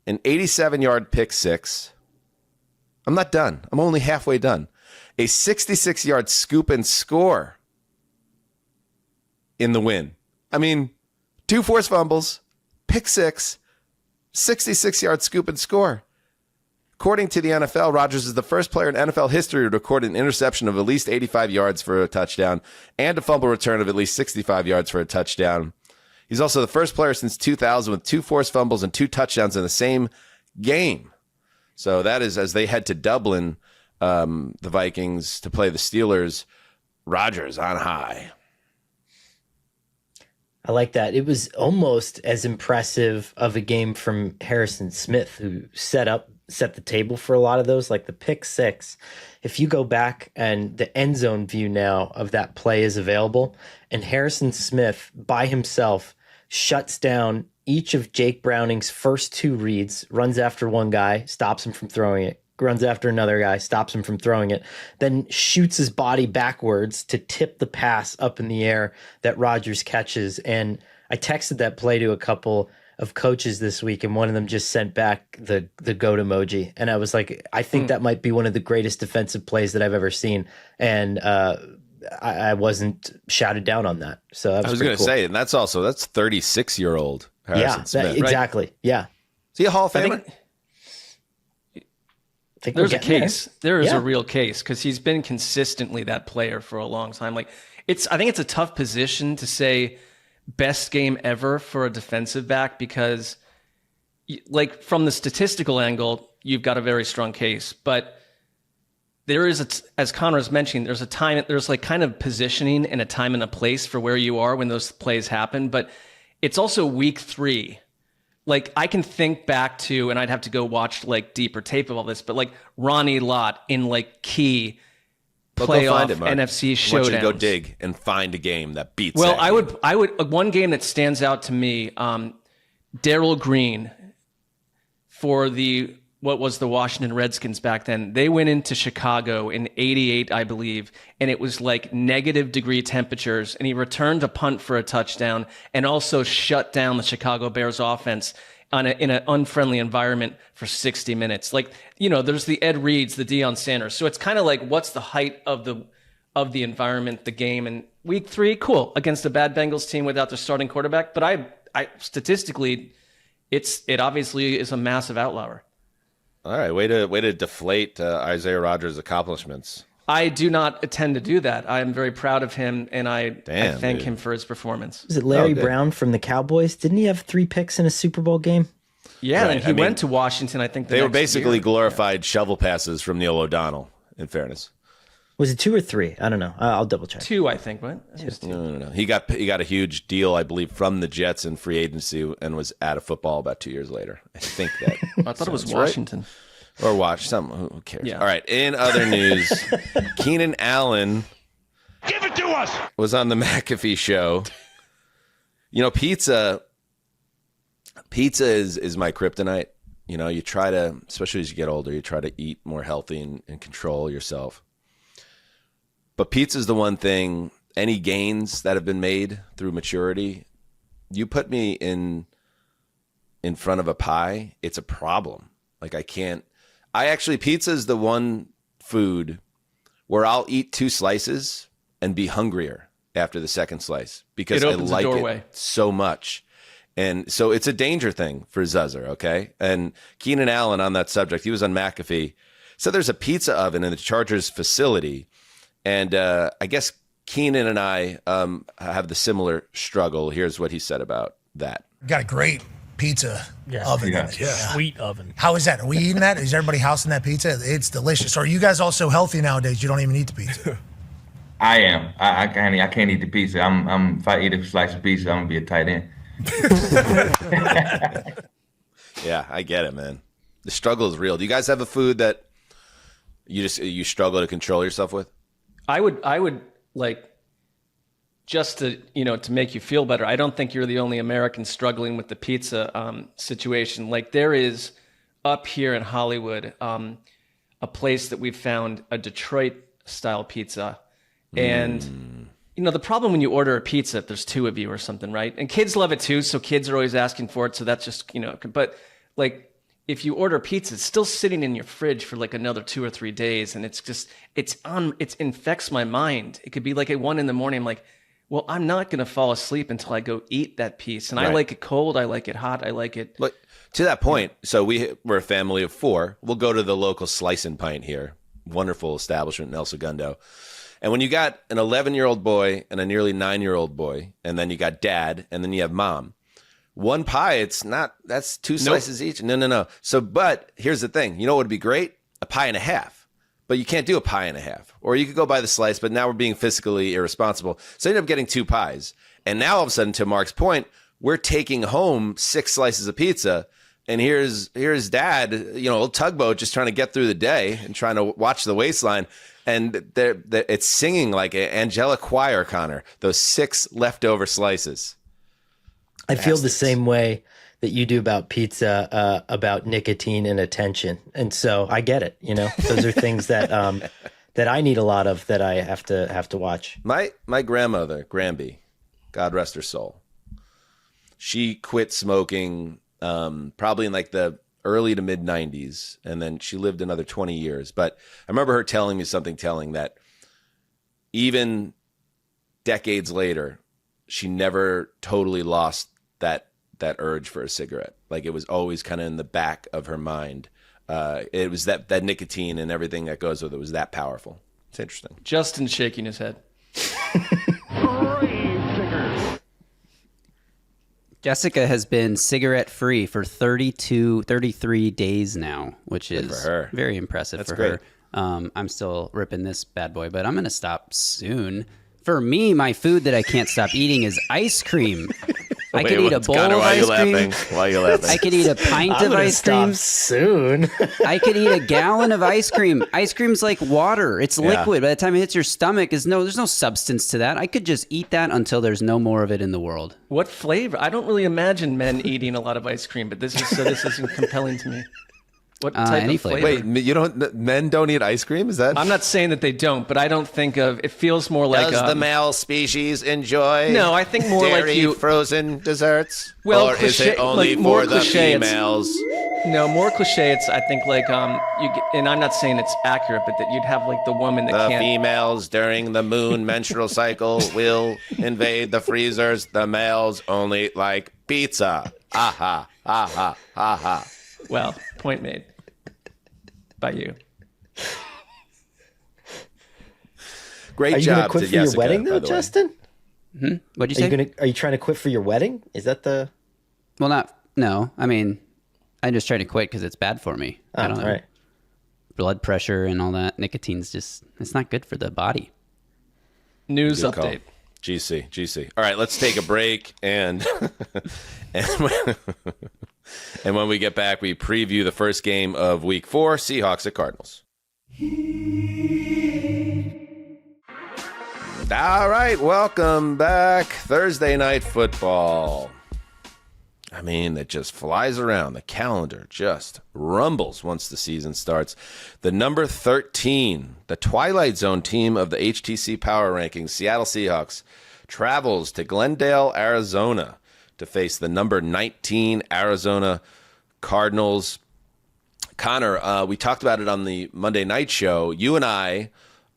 an 87-yard pick six. I'm not done. I'm only halfway done. A 66-yard scoop and score in the win. I mean, 2 forced fumbles, pick six, 66-yard scoop and score. According to the NFL, Rodgers is the first player in NFL history to record an interception of at least 85 yards for a touchdown and a fumble return of at least 65 yards for a touchdown. He's also the first player since 2000 with 2 forced fumbles and 2 touchdowns in the same game. So that is as they head to Dublin, the Vikings, to play the Steelers. Rodgers on high. I like that. It was almost as impressive of a game from Harrison Smith, who set the table for a lot of those, like the pick six. If you go back and the end zone view now of that play is available, and Harrison Smith by himself shuts down each of Jake Browning's first 2 reads, runs after one guy, stops him from throwing it, runs after another guy, stops him from throwing it, then shoots his body backwards to tip the pass up in the air that Rodgers catches. And I texted that play to a couple of coaches this week, and one of them just sent back the goat emoji. And I was like, I think that might be one of the greatest defensive plays that I've ever seen. And I wasn't shouted down on that. So that was I was going to cool. say, and that's 36-year-old Harrison Smith. Exactly. Right? Yeah. Is he a Hall of Famer? There's a case. There is a real case because he's been consistently that player for a long time. I think it's a tough position to say best game ever for a defensive back because, from the statistical angle, you've got a very strong case. But there is, as Conor was mentioning, there's a time, there's kind of positioning and a time and a place for where you are when those plays happen. But it's also week 3. I can think back to, and I'd have to go watch deeper tape of all this, but Ronnie Lott in key playoff NFC showdowns. I want you to go dig and find a game that beats. Well, that I would one game that stands out to me, Darryl Green for what was the Washington Redskins back then. They went into Chicago in 88, I believe, and it was negative degree temperatures, and he returned a punt for a touchdown and also shut down the Chicago Bears offense. in an unfriendly environment for 60 minutes. Like, there's the Ed Reeds, the Deion Sanders. So it's kind of like, what's the height of the environment, the game? And week 3, cool, against a bad Bengals team without their starting quarterback. But I statistically, it obviously is a massive outlier. All right, way to deflate Isaiah Rodgers' accomplishments. I do not intend to do that. I am very proud of him, and I thank him for his performance. Was it Larry Brown from the Cowboys? Didn't he have 3 picks in a Super Bowl game? Yeah, right. And he went to Washington, I think. They were basically glorified shovel passes from Neil O'Donnell, in fairness. Was it 2 or 3? I don't know. I'll double check. 2, I think, right? No. He got a huge deal, I believe, from the Jets in free agency and was out of football about 2 years later. I think that. I thought it was Washington. Right. Or watch some. Who cares? Yeah. All right. In other news, Keenan Allen Give it to us! was on the McAfee show. Pizza is my kryptonite. You try to, especially as you get older, you try to eat more healthy and control yourself. But pizza is the one thing, any gains that have been made through maturity, you put me in front of a pie, it's a problem. Like pizza is the one food where I'll eat 2 slices and be hungrier after the second slice because I like it so much. And so it's a danger thing for Zuzzer, okay? And Keenan Allen, on that subject, he was on McAfee. So there's a pizza oven in the Chargers facility. And I guess Keenan and I have the similar struggle. Here's what he said about that. Got a great pizza oven. Yeah. Sweet oven. How is that? Are we eating that? Is everybody housing that pizza? It's delicious. Or are you guys all so healthy nowadays you don't even eat the pizza? I am. I can't eat the pizza. If I eat a slice of pizza, I'm gonna be a tight end. Yeah, I get it, man. The struggle is real. Do you guys have a food that you struggle to control yourself with? I would like, just to make you feel better, I don't think you're the only American struggling with the pizza situation. Like, there is up here in Hollywood a place that we've found, a Detroit style pizza, and the problem when you order a pizza, if there's 2 of you or something, right? And kids love it too, so kids are always asking for it. So that's just but like, if you order pizza, it's still sitting in your fridge for like another 2 or 3 days, and it infects my mind. It could be like at 1 a.m. I'm like, well, I'm not going to fall asleep until I go eat that piece. And I like it cold. I like it hot. I like it. But to that point, so we're a family of 4. We'll go to the local Slice and Pint here. Wonderful establishment in El Segundo. And when you got an 11-year-old boy and a nearly 9-year-old boy, and then you got dad, and then you have mom, 1 pie, that's 2 slices each. No. So, but here's the thing. You know what would be great? A pie and a half. But you can't do a pie and a half. Or you could go by the slice, but now we're being fiscally irresponsible. So you end up getting 2 pies. And now all of a sudden, to Mark's point, we're taking home 6 slices of pizza. And here's dad, old tugboat, just trying to get through the day and trying to watch the waistline. And it's singing like an angelic choir, Conor, those 6 leftover slices. I feel the same way that you do about pizza, about nicotine and attention. And so I get it. Those are things that that I need a lot of, that I have to watch. My grandmother, Granby, God rest her soul, she quit smoking probably in like the early to mid 90s. And then she lived another 20 years. But I remember her telling me something telling that even decades later, she never totally lost that urge for a cigarette. Like, it was always kind of in the back of her mind. It was that nicotine and everything that goes with it was that powerful. It's interesting. Justin's shaking his head. Jessica has been cigarette free for 33 days now, which is very impressive. That's for great. Her. I'm still ripping this bad boy, but I'm going to stop soon. For me, my food that I can't stop eating is ice cream. I could eat a bowl of ice cream. Why are you laughing? I could eat a pint of ice cream. Soon. I could eat a gallon of ice cream. Ice cream's like water. It's liquid. By the time it hits your stomach, there's no substance to that. I could just eat that until there's no more of it in the world. What flavor? I don't really imagine men eating a lot of ice cream, but this is compelling to me. What type any of flavor? Wait, men don't eat ice cream? Is that? I'm not saying that they don't, but I don't think of. It feels more like. Does the male species enjoy? No, I think more dairy like you frozen desserts. Well, or cliche, is it only like more for the cliche, females? No, more cliche. It's I think like and I'm not saying it's accurate, but that you'd have like the woman that The can't. females during the moon menstrual cycle will invade the freezers. The males only like pizza. Aha, aha, aha. Well, point made by you. Great Are you job gonna quit to for your Jessica, wedding by though, the way. Justin? What'd you say? Are you trying to quit for your wedding? Is that the? Well, no. I mean, I'm just trying to quit because it's bad for me. I don't know. Right. Blood pressure and all that. Nicotine's it's not good for the body. News Good update. call. GC. All right, let's take a break and and when we get back, we preview the first game of Week 4, Seahawks at Cardinals. All right, welcome back. Thursday Night Football. I mean, it just flies around. The calendar just rumbles once the season starts. The number 13, the Twilight Zone team of the HTC Power Rankings, Seattle Seahawks, travels to Glendale, Arizona to face the number 19 Arizona Cardinals. Conor, we talked about it on the Monday night show. You and I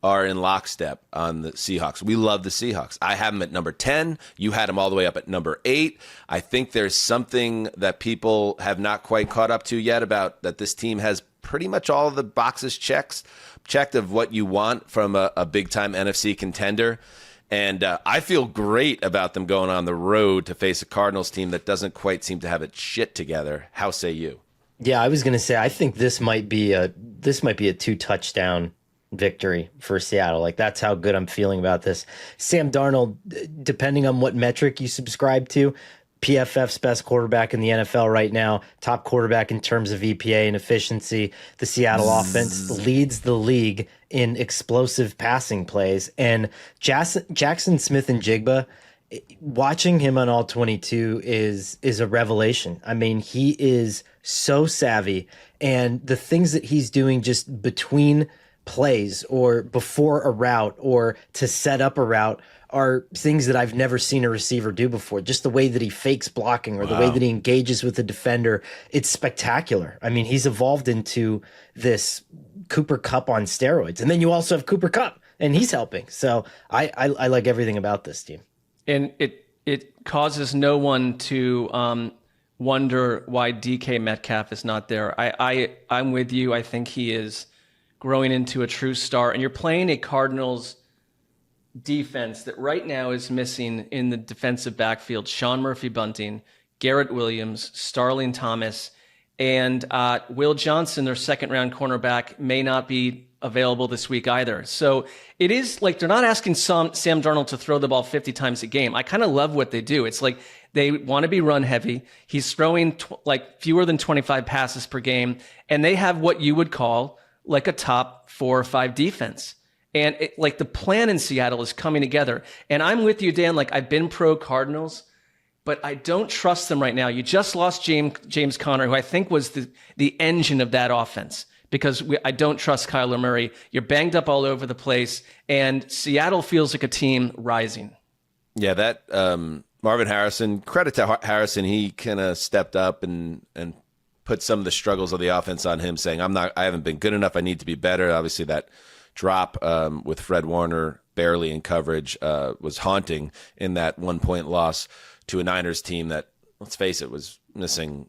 are in lockstep on the Seahawks. We love the Seahawks. I have them at number 10. You had them all the way up at number 8. I think there's something that people have not quite caught up to yet about that this team has pretty much all of the boxes checked of what you want from a big-time NFC contender. And I feel great about them going on the road to face a Cardinals team that doesn't quite seem to have its shit together. How say you? Yeah, I was going to say I think this might be a 2-touchdown victory for Seattle. Like, that's how good I'm feeling about this. Sam Darnold, depending on what metric you subscribe to, PFF's best quarterback in the NFL right now, top quarterback in terms of EPA and efficiency. The Seattle offense leads the league in explosive passing plays. And Jackson Smith and Jigba, watching him on All 22 is a revelation. I mean, he is so savvy, and the things that he's doing just between plays or before a route or to set up a route are things that I've never seen a receiver do before. Just the way that he fakes blocking or the way that he engages with the defender. It's spectacular. I mean, he's evolved into this Cooper Kupp on steroids. And then you also have Cooper Kupp, and he's helping. So I like everything about this team. And it causes no one to wonder why DK Metcalf is not there. I'm with you. I think he is growing into a true star. And you're playing a Cardinals defense that right now is missing in the defensive backfield Sean Murphy-Bunting, Garrett Williams, Starling Thomas, and Will Johnson, their second-round cornerback, may not be available this week either. So it is like they're not asking Sam Darnold to throw the ball 50 times a game. I kind of love what they do. It's like they want to be run heavy. He's throwing like fewer than 25 passes per game, and they have what you would call like a top 4 or 5 defense. And like the plan in Seattle is coming together. And I'm with you, Dan. Like, I've been pro Cardinals, but I don't trust them right now. You just lost James Conor, who I think was the engine of that offense, because I don't trust Kyler Murray. You're banged up all over the place, and Seattle feels like a team rising. Yeah, that Marvin Harrison, credit to Harrison, he kind of stepped up and put some of the struggles of the offense on him, saying, I haven't been good enough. I need to be better. Obviously, that drop with Fred Warner barely in coverage was haunting in that 1-point loss to a Niners team that, let's face it, was missing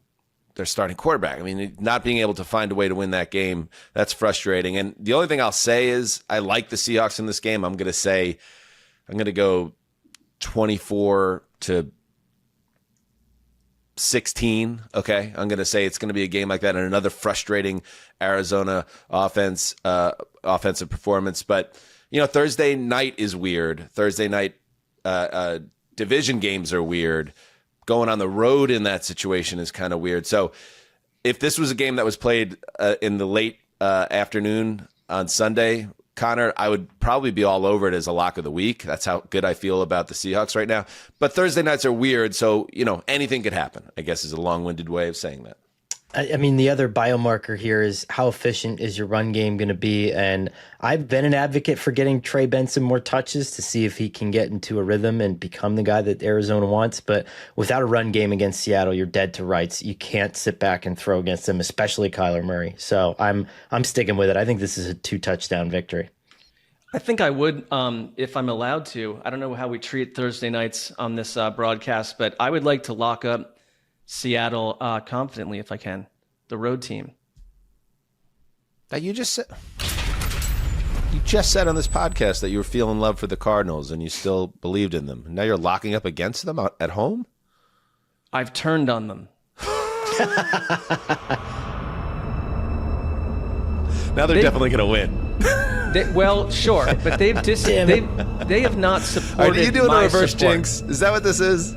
their starting quarterback. I mean, not being able to find a way to win that game, that's frustrating. And the only thing I'll say is I like the Seahawks in this game. I'm going to go 24-16. Okay. I'm going to say it's going to be a game like that and another frustrating Arizona offensive performance. But, Thursday night is weird. Thursday night division games are weird. Going on the road in that situation is kind of weird. So if this was a game that was played in the late afternoon on Sunday, Conor, I would probably be all over it as a lock of the week. That's how good I feel about the Seahawks right now. But Thursday nights are weird, so, anything could happen, I guess is a long-winded way of saying that. I mean, the other biomarker here is how efficient is your run game going to be? And I've been an advocate for getting Trey Benson more touches to see if he can get into a rhythm and become the guy that Arizona wants. But without a run game against Seattle, you're dead to rights. You can't sit back and throw against them, especially Kyler Murray. So I'm sticking with it. I think this is a 2-touchdown victory. I think I would, if I'm allowed to. I don't know how we treat Thursday nights on this broadcast, but I would like to lock up Seattle confidently if I can. The road team. Now you just said on this podcast that you were feeling love for the Cardinals and you still believed in them. Now you're locking up against them at home? I've turned on them. Now they're definitely going to win. Well, sure, but they have not supported. Are you doing a reverse support. jinx? Is that what this is?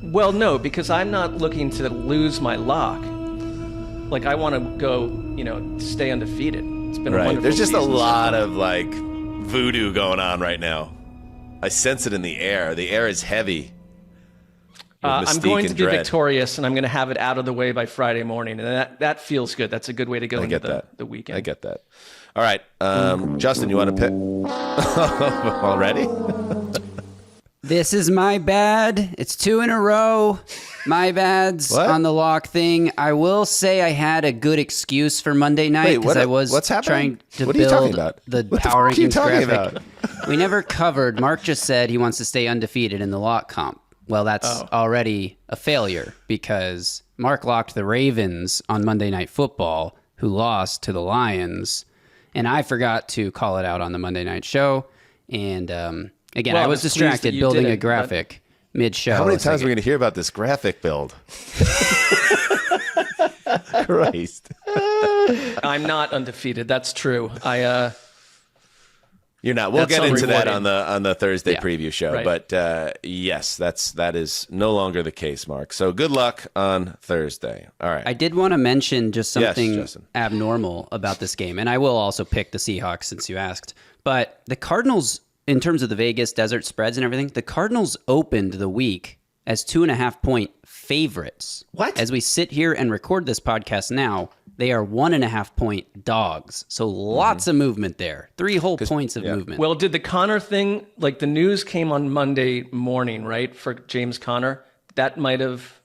Well, no, because I'm not looking to lose my lock. Like, I want to go, stay undefeated. It's been a wonderful There's just a season lot so far. of like voodoo going on right now. I sense it in the air. The air is heavy. I'm going to be victorious, and I'm going to have it out of the way by Friday morning, and that feels good. That's a good way to go into the weekend. I get that. All right, Justin, you want to pick already? This is my bad. It's 2 in a row. My bads on the lock thing. I will say I had a good excuse for Monday night because I was trying to build the power rankings graphic. We never covered. Marc just said he wants to stay undefeated in the lock comp. Well, that's already a failure because Marc locked the Ravens on Monday Night Football, who lost to the Lions, and I forgot to call it out on the Monday night show. And again, I was distracted building a graphic mid-show. How many times are we going to hear about this graphic build? Christ. I'm not undefeated. That's true. You're not. We'll get into that rewarding. on the Thursday preview show. Right. But yes, that is no longer the case, Marc. So good luck on Thursday. All right. I did want to mention just something Justin. abnormal about this game, and I will also pick the Seahawks since you asked. But the Cardinals, in terms of the Vegas desert spreads and everything, the Cardinals opened the week as 2.5-point favorites. What? As we sit here and record this podcast now, they are 1.5-point dogs. So lots of movement there. 3 whole points of movement. Well, did the Conor thing, like the news came on Monday morning, right, for James Conor? That might have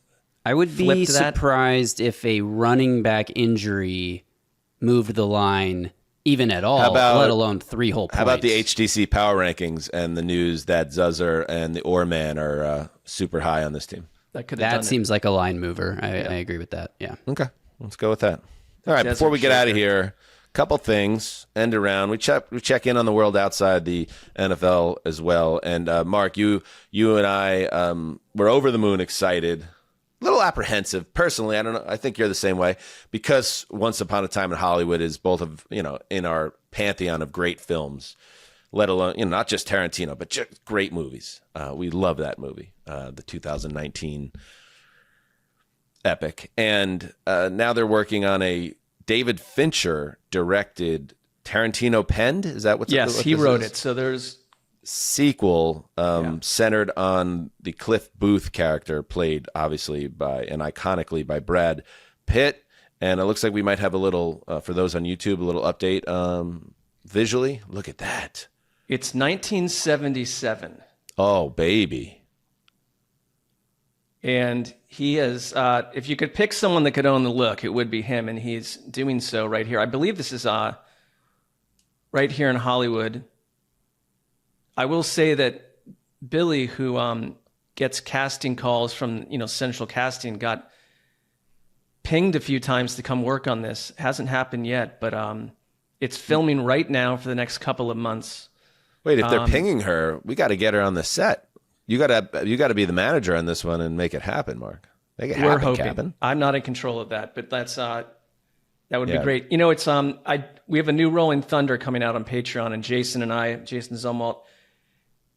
I would be surprised if a running back injury moved the line even at all, let alone 3 whole points. How about the HTC power rankings and the news that Zuzzer and the Orman are super high on this team? That seems like a line mover. I agree with that. Yeah. Okay. Let's go with that. All right. Before we get out of here, a couple things. End around. We check in on the world outside the NFL as well. And Marc, you and I were over the moon excited. A little apprehensive. Personally, I don't know. I think you're the same way because Once Upon a Time in Hollywood is both of, in our pantheon of great films, let alone, not just Tarantino, but just great movies. We love that movie, the 2019 epic. And now they're working on a David Fincher directed, Tarantino penned. Is that what's Yes, he wrote it. So there's sequel centered on the Cliff Booth character, played obviously iconically by Brad Pitt. And it looks like we might have a little, for those on YouTube, a little update visually. Look at that. It's 1977. Oh, baby. And he has, if you could pick someone that could own the look, it would be him. And he's doing so right here. I believe this is right here in Hollywood. I will say that Billy, who gets casting calls from Central Casting, got pinged a few times to come work on this. Hasn't happened yet, but it's filming right now for the next couple of months. Wait, if they're pinging her, we got to get her on the set. You got to be the manager on this one and make it happen, Marc. Make it happen, We're hoping. Captain. I'm not in control of that, but that would be great. It's we have a new Rolling Thunder coming out on Patreon, and Jason Zumwalt,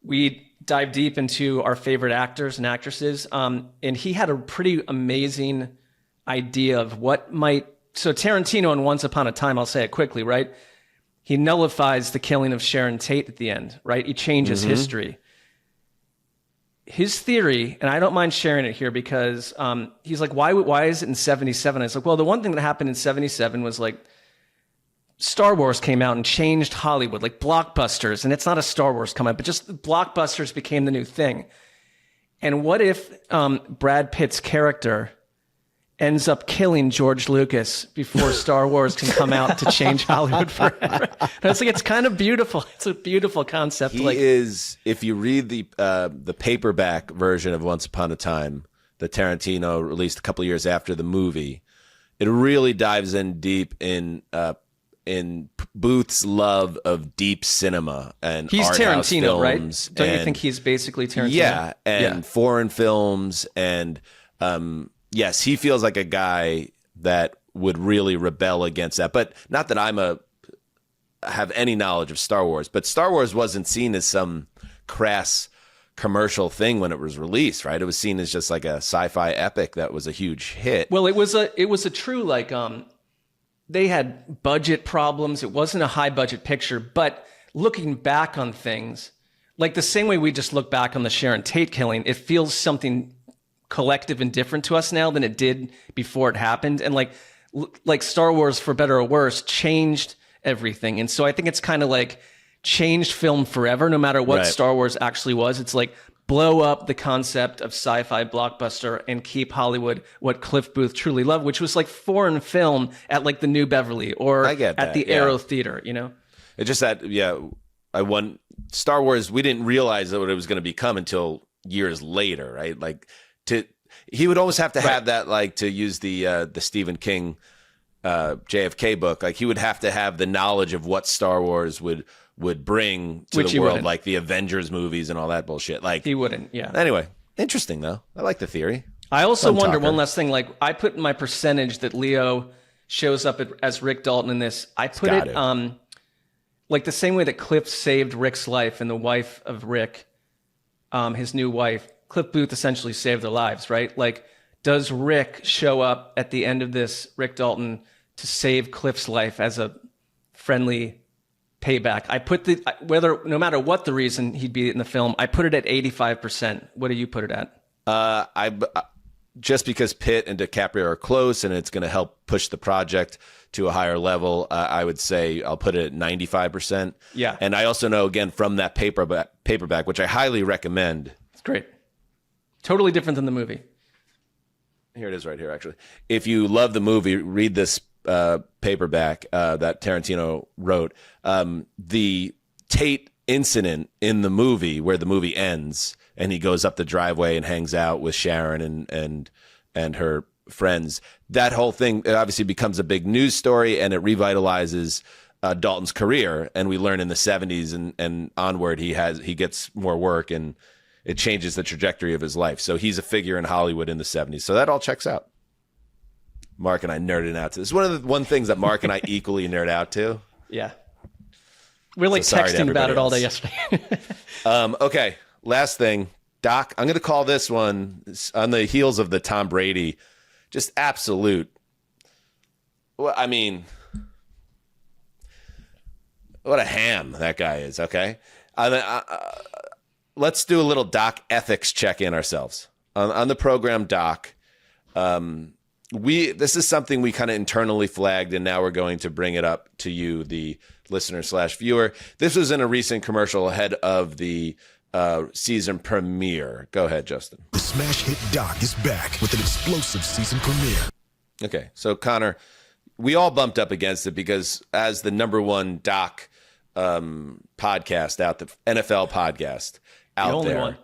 we dive deep into our favorite actors and actresses, and he had a pretty amazing idea of what might. So Tarantino in Once Upon a Time, I'll say it quickly, right? He nullifies the killing of Sharon Tate at the end, right? He changes history. his theory, and I don't mind sharing it here because he's like, why is it in 77? I was like, well, the one thing that happened in 77 was like Star Wars came out and changed Hollywood, like blockbusters. And it's not a Star Wars come out, but just blockbusters became the new thing. And what if Brad Pitt's character ends up killing George Lucas before Star Wars can come out to change Hollywood forever? And I was like, it's kind of beautiful. It's a beautiful concept. He is, if you read the paperback version of Once Upon a Time that Tarantino released a couple of years after the movie, it really dives in deep in Booth's love of deep cinema and he's art house Tarantino, films. right? Don't you think he's basically Tarantino? Yeah, and foreign films and yes, he feels like a guy that would really rebel against that. But not that have any knowledge of Star Wars, but Star Wars wasn't seen as some crass commercial thing when it was released, right? It was seen as just like a sci-fi epic that was a huge hit. Well, it was a true like they had budget problems. It wasn't a high budget picture, but looking back on things, like the same way we just look back on the Sharon Tate killing, it feels something collective and different to us now than it did before it happened. And like Star Wars, for better or worse, changed everything. And so I think it's kind of like changed film forever, no matter what Star Wars actually was. It's like blow up the concept of sci-fi blockbuster and keep Hollywood what Cliff Booth truly loved, which was like foreign film at like the New Beverly or at the Aero Theater, you know? It just that, Star Wars, we didn't realize that what it was going to become until years later, right? Like he would almost have to have that, like to use the Stephen King JFK book, like he would have to have the knowledge of what Star Wars would bring to the world, like the Avengers movies and all that bullshit. Like he wouldn't, yeah. Anyway, interesting though. I like the theory. I also wonder one last thing. Like I put in my percentage that Leo shows up as Rick Dalton in this. I put it like the same way that Cliff saved Rick's life and the wife of Rick, his new wife. Cliff Booth essentially saved their lives, right? Like, does Rick show up at the end of this, Rick Dalton, to save Cliff's life as a friendly payback? I put no matter what the reason he'd be in the film, I put it at 85%. What do you put it at? Just because Pitt and DiCaprio are close and it's going to help push the project to a higher level, I would say I'll put it at 95%. Yeah. And I also know, again, from that paperback, which I highly recommend. It's great. Totally different than the movie. Here it is right here, actually. If you love the movie, read this paperback that Tarantino wrote. The Tate incident in the movie where the movie ends and he goes up the driveway and hangs out with Sharon and her friends. That whole thing, it obviously becomes a big news story and it revitalizes Dalton's career. And we learn in the 70s and onward, he gets more work and it changes the trajectory of his life. So he's a figure in Hollywood in the 70s. So that all checks out. Marc and I nerded out to this. One of the things that Marc and I equally nerd out to. Yeah. We're like texting about it all day yesterday. Okay. Last thing. Doc, I'm going to call this one on the heels of the Tom Brady. Just absolute. Well, I mean, what a ham that guy is. Okay. Let's do a little Doc ethics check-in ourselves. On the program, Doc, this is something we kind of internally flagged, and now we're going to bring it up to you, the listener/viewer. This was in a recent commercial ahead of the season premiere. Go ahead, Justin. The smash hit Doc is back with an explosive season premiere. Okay, so Conor, we all bumped up against it because as the #1 Doc podcast out, the NFL podcast out there,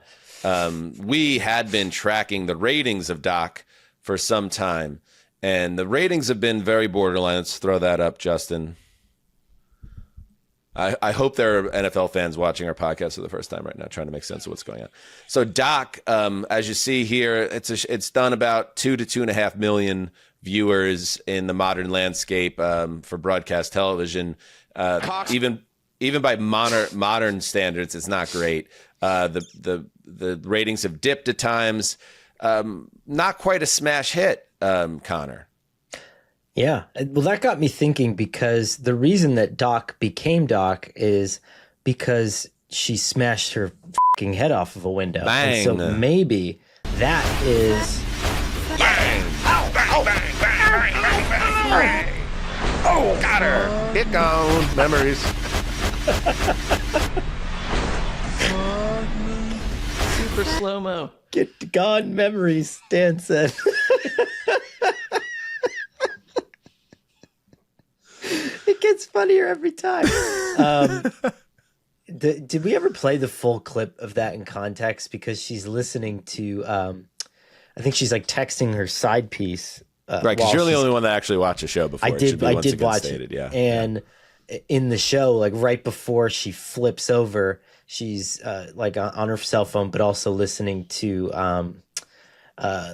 we had been tracking the ratings of Doc for some time, and the ratings have been very borderline. Let's throw that up, Justin. I hope there are NFL fans watching our podcast for the first time right now, trying to make sense of what's going on. So Doc, as you see here, it's done about 2 to 2.5 million viewers in the modern landscape for broadcast television. Even by modern standards, it's not great. The ratings have dipped at times. Not quite a smash hit, Conor. Yeah. Well, that got me thinking because the reason that Doc became Doc is because she smashed her fucking head off of a window. Bang. And so maybe that is. Bang! Ow! Bang! Bang! Bang! Bang! Bang! Bang! Oh, got her! Get gone. Memories. Super slow-mo. Get gone memories, Dan said. It gets funnier every time. Did we ever play the full clip of that in context? Because she's listening to, I think she's like texting her side piece. Right, because you're the only one that actually watched the show before. I did watch stated, it. Yeah. And in the show, like right before she flips over, she's like on her cell phone, but also listening to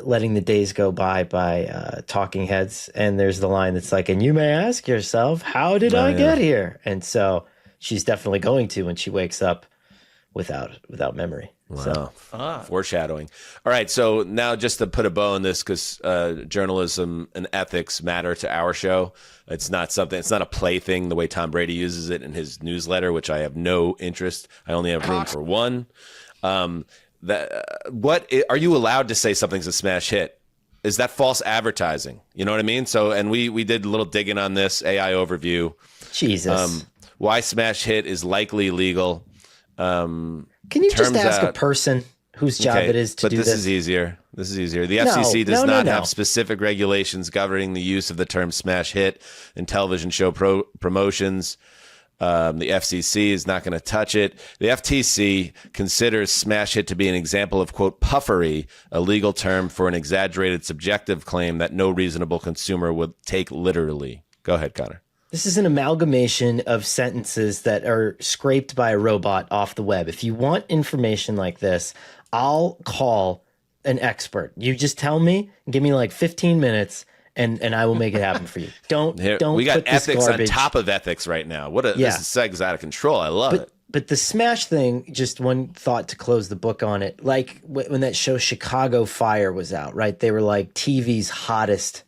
Letting the Days Go By Talking Heads. And there's the line that's like, and you may ask yourself, how did I get here? And so she's definitely going to when she wakes up without memory. Wow. So. Foreshadowing. All right. So now just to put a bow on this, because journalism and ethics matter to our show. It's not a plaything the way Tom Brady uses it in his newsletter, which I have no interest. I only have room for one. What are you allowed to say something's a smash hit? Is that false advertising? You know what I mean? So, and we did a little digging on this AI overview. Jesus. Why smash hit is likely legal. Can you just ask a person whose job it is to do this? But this is easier. This is easier. The FCC does not have specific regulations governing the use of the term smash hit in television show promotions. The FCC is not going to touch it. The FTC considers smash hit to be an example of, quote, puffery, a legal term for an exaggerated subjective claim that no reasonable consumer would take literally. Go ahead, Conor. This is an amalgamation of sentences that are scraped by a robot off the web. If you want information like this, I'll call an expert. You just tell me, give me like 15 minutes, and I will make it happen for you. Don't we got put this ethics garbage on top of ethics right now. This seg's out of control. I love it. But the smash thing, just one thought to close the book on it. Like when that show Chicago Fire was out, right? They were like TV's hottest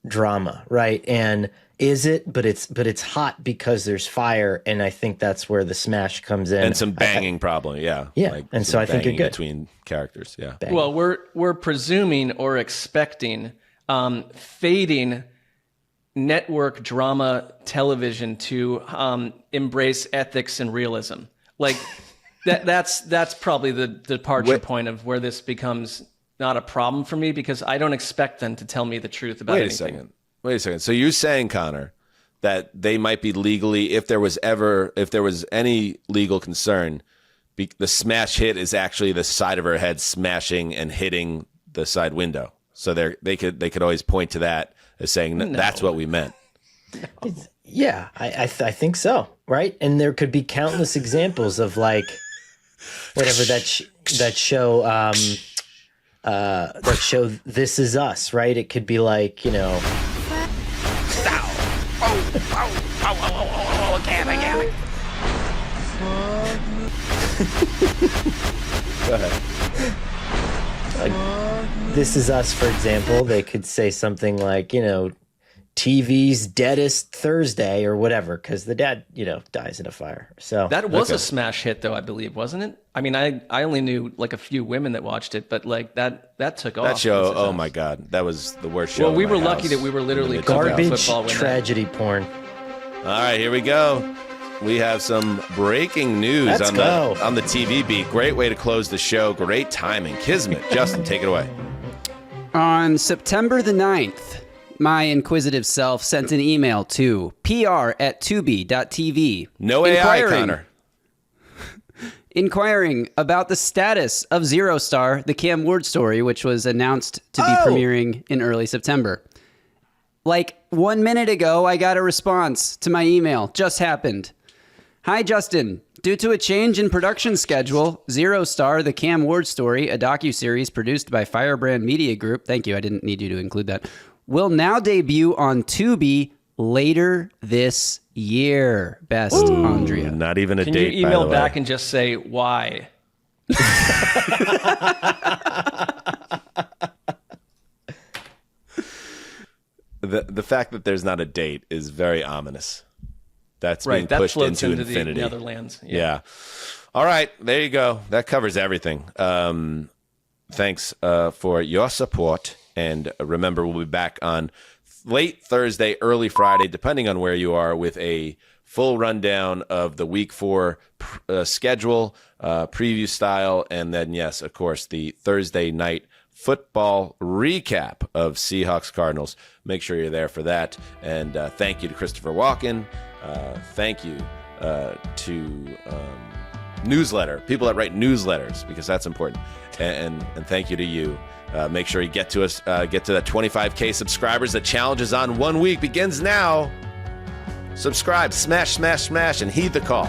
drama, right? And is it? But it's hot because there's fire, and I think that's where the smash comes in. And some banging, probably, yeah. Yeah, and so I think you're good between characters, yeah. Bang. Well, we're presuming or expecting fading network drama television to embrace ethics and realism. Like that's probably the departure point of where this becomes not a problem for me, because I don't expect them to tell me the truth about anything. Wait a second. So you're saying, Conor, that they might be legally, if there was any legal concern, the smash hit is actually the side of her head smashing and hitting the side window. So they could always point to that as saying that's what we meant. Yeah, I think so, right? And there could be countless examples of like whatever that show This Is Us, right? It could be like, you know. Go ahead. Like, This Is Us, for example, they could say something like, you know, TV's deadest Thursday or whatever, because the dad, you know, dies in a fire. So that was a smash hit, though, I believe, wasn't it? I mean, I only knew like a few women that watched it, but like that took off. That show, oh my God, that was the worst show. Well, we were lucky that we were literally garbage football tragedy porn. All right, here we go. We have some breaking news on the TV beat. Great way to close the show. Great timing. Kismet. Justin, take it away. On September the 9th, my inquisitive self sent an email to pr@tubi.tv. No AI, Conor. Inquiring about the status of Zero Star, the Cam Ward story, which was announced to be premiering in early September. Like 1 minute ago, I got a response to my email. Just happened. Hi, Justin. Due to a change in production schedule, Zero Star, the Cam Ward story, a docuseries produced by Firebrand Media Group, thank you, I didn't need you to include that, will now debut on Tubi later this year. Best, Andrea. Not even a Can date, you email by the back way. and just say why? The fact that there's not a date is very ominous. That's right, being that pushed floats into the infinity. Netherlands. Yeah. All right, there you go. That covers everything. Thanks for your support. And remember, we'll be back on late Thursday, early Friday, depending on where you are, with a full rundown of the Week 4 schedule, preview style, and then, yes, of course, the Thursday night football recap of Seahawks Cardinals. Make sure you're there for that. And thank you to Christopher Walken. Thank you to newsletter, people that write newsletters, because that's important. And thank you to you. Make sure you get to us, get to that 25K subscribers. The challenge is on 1 week, begins now. Subscribe, smash, and heed the call.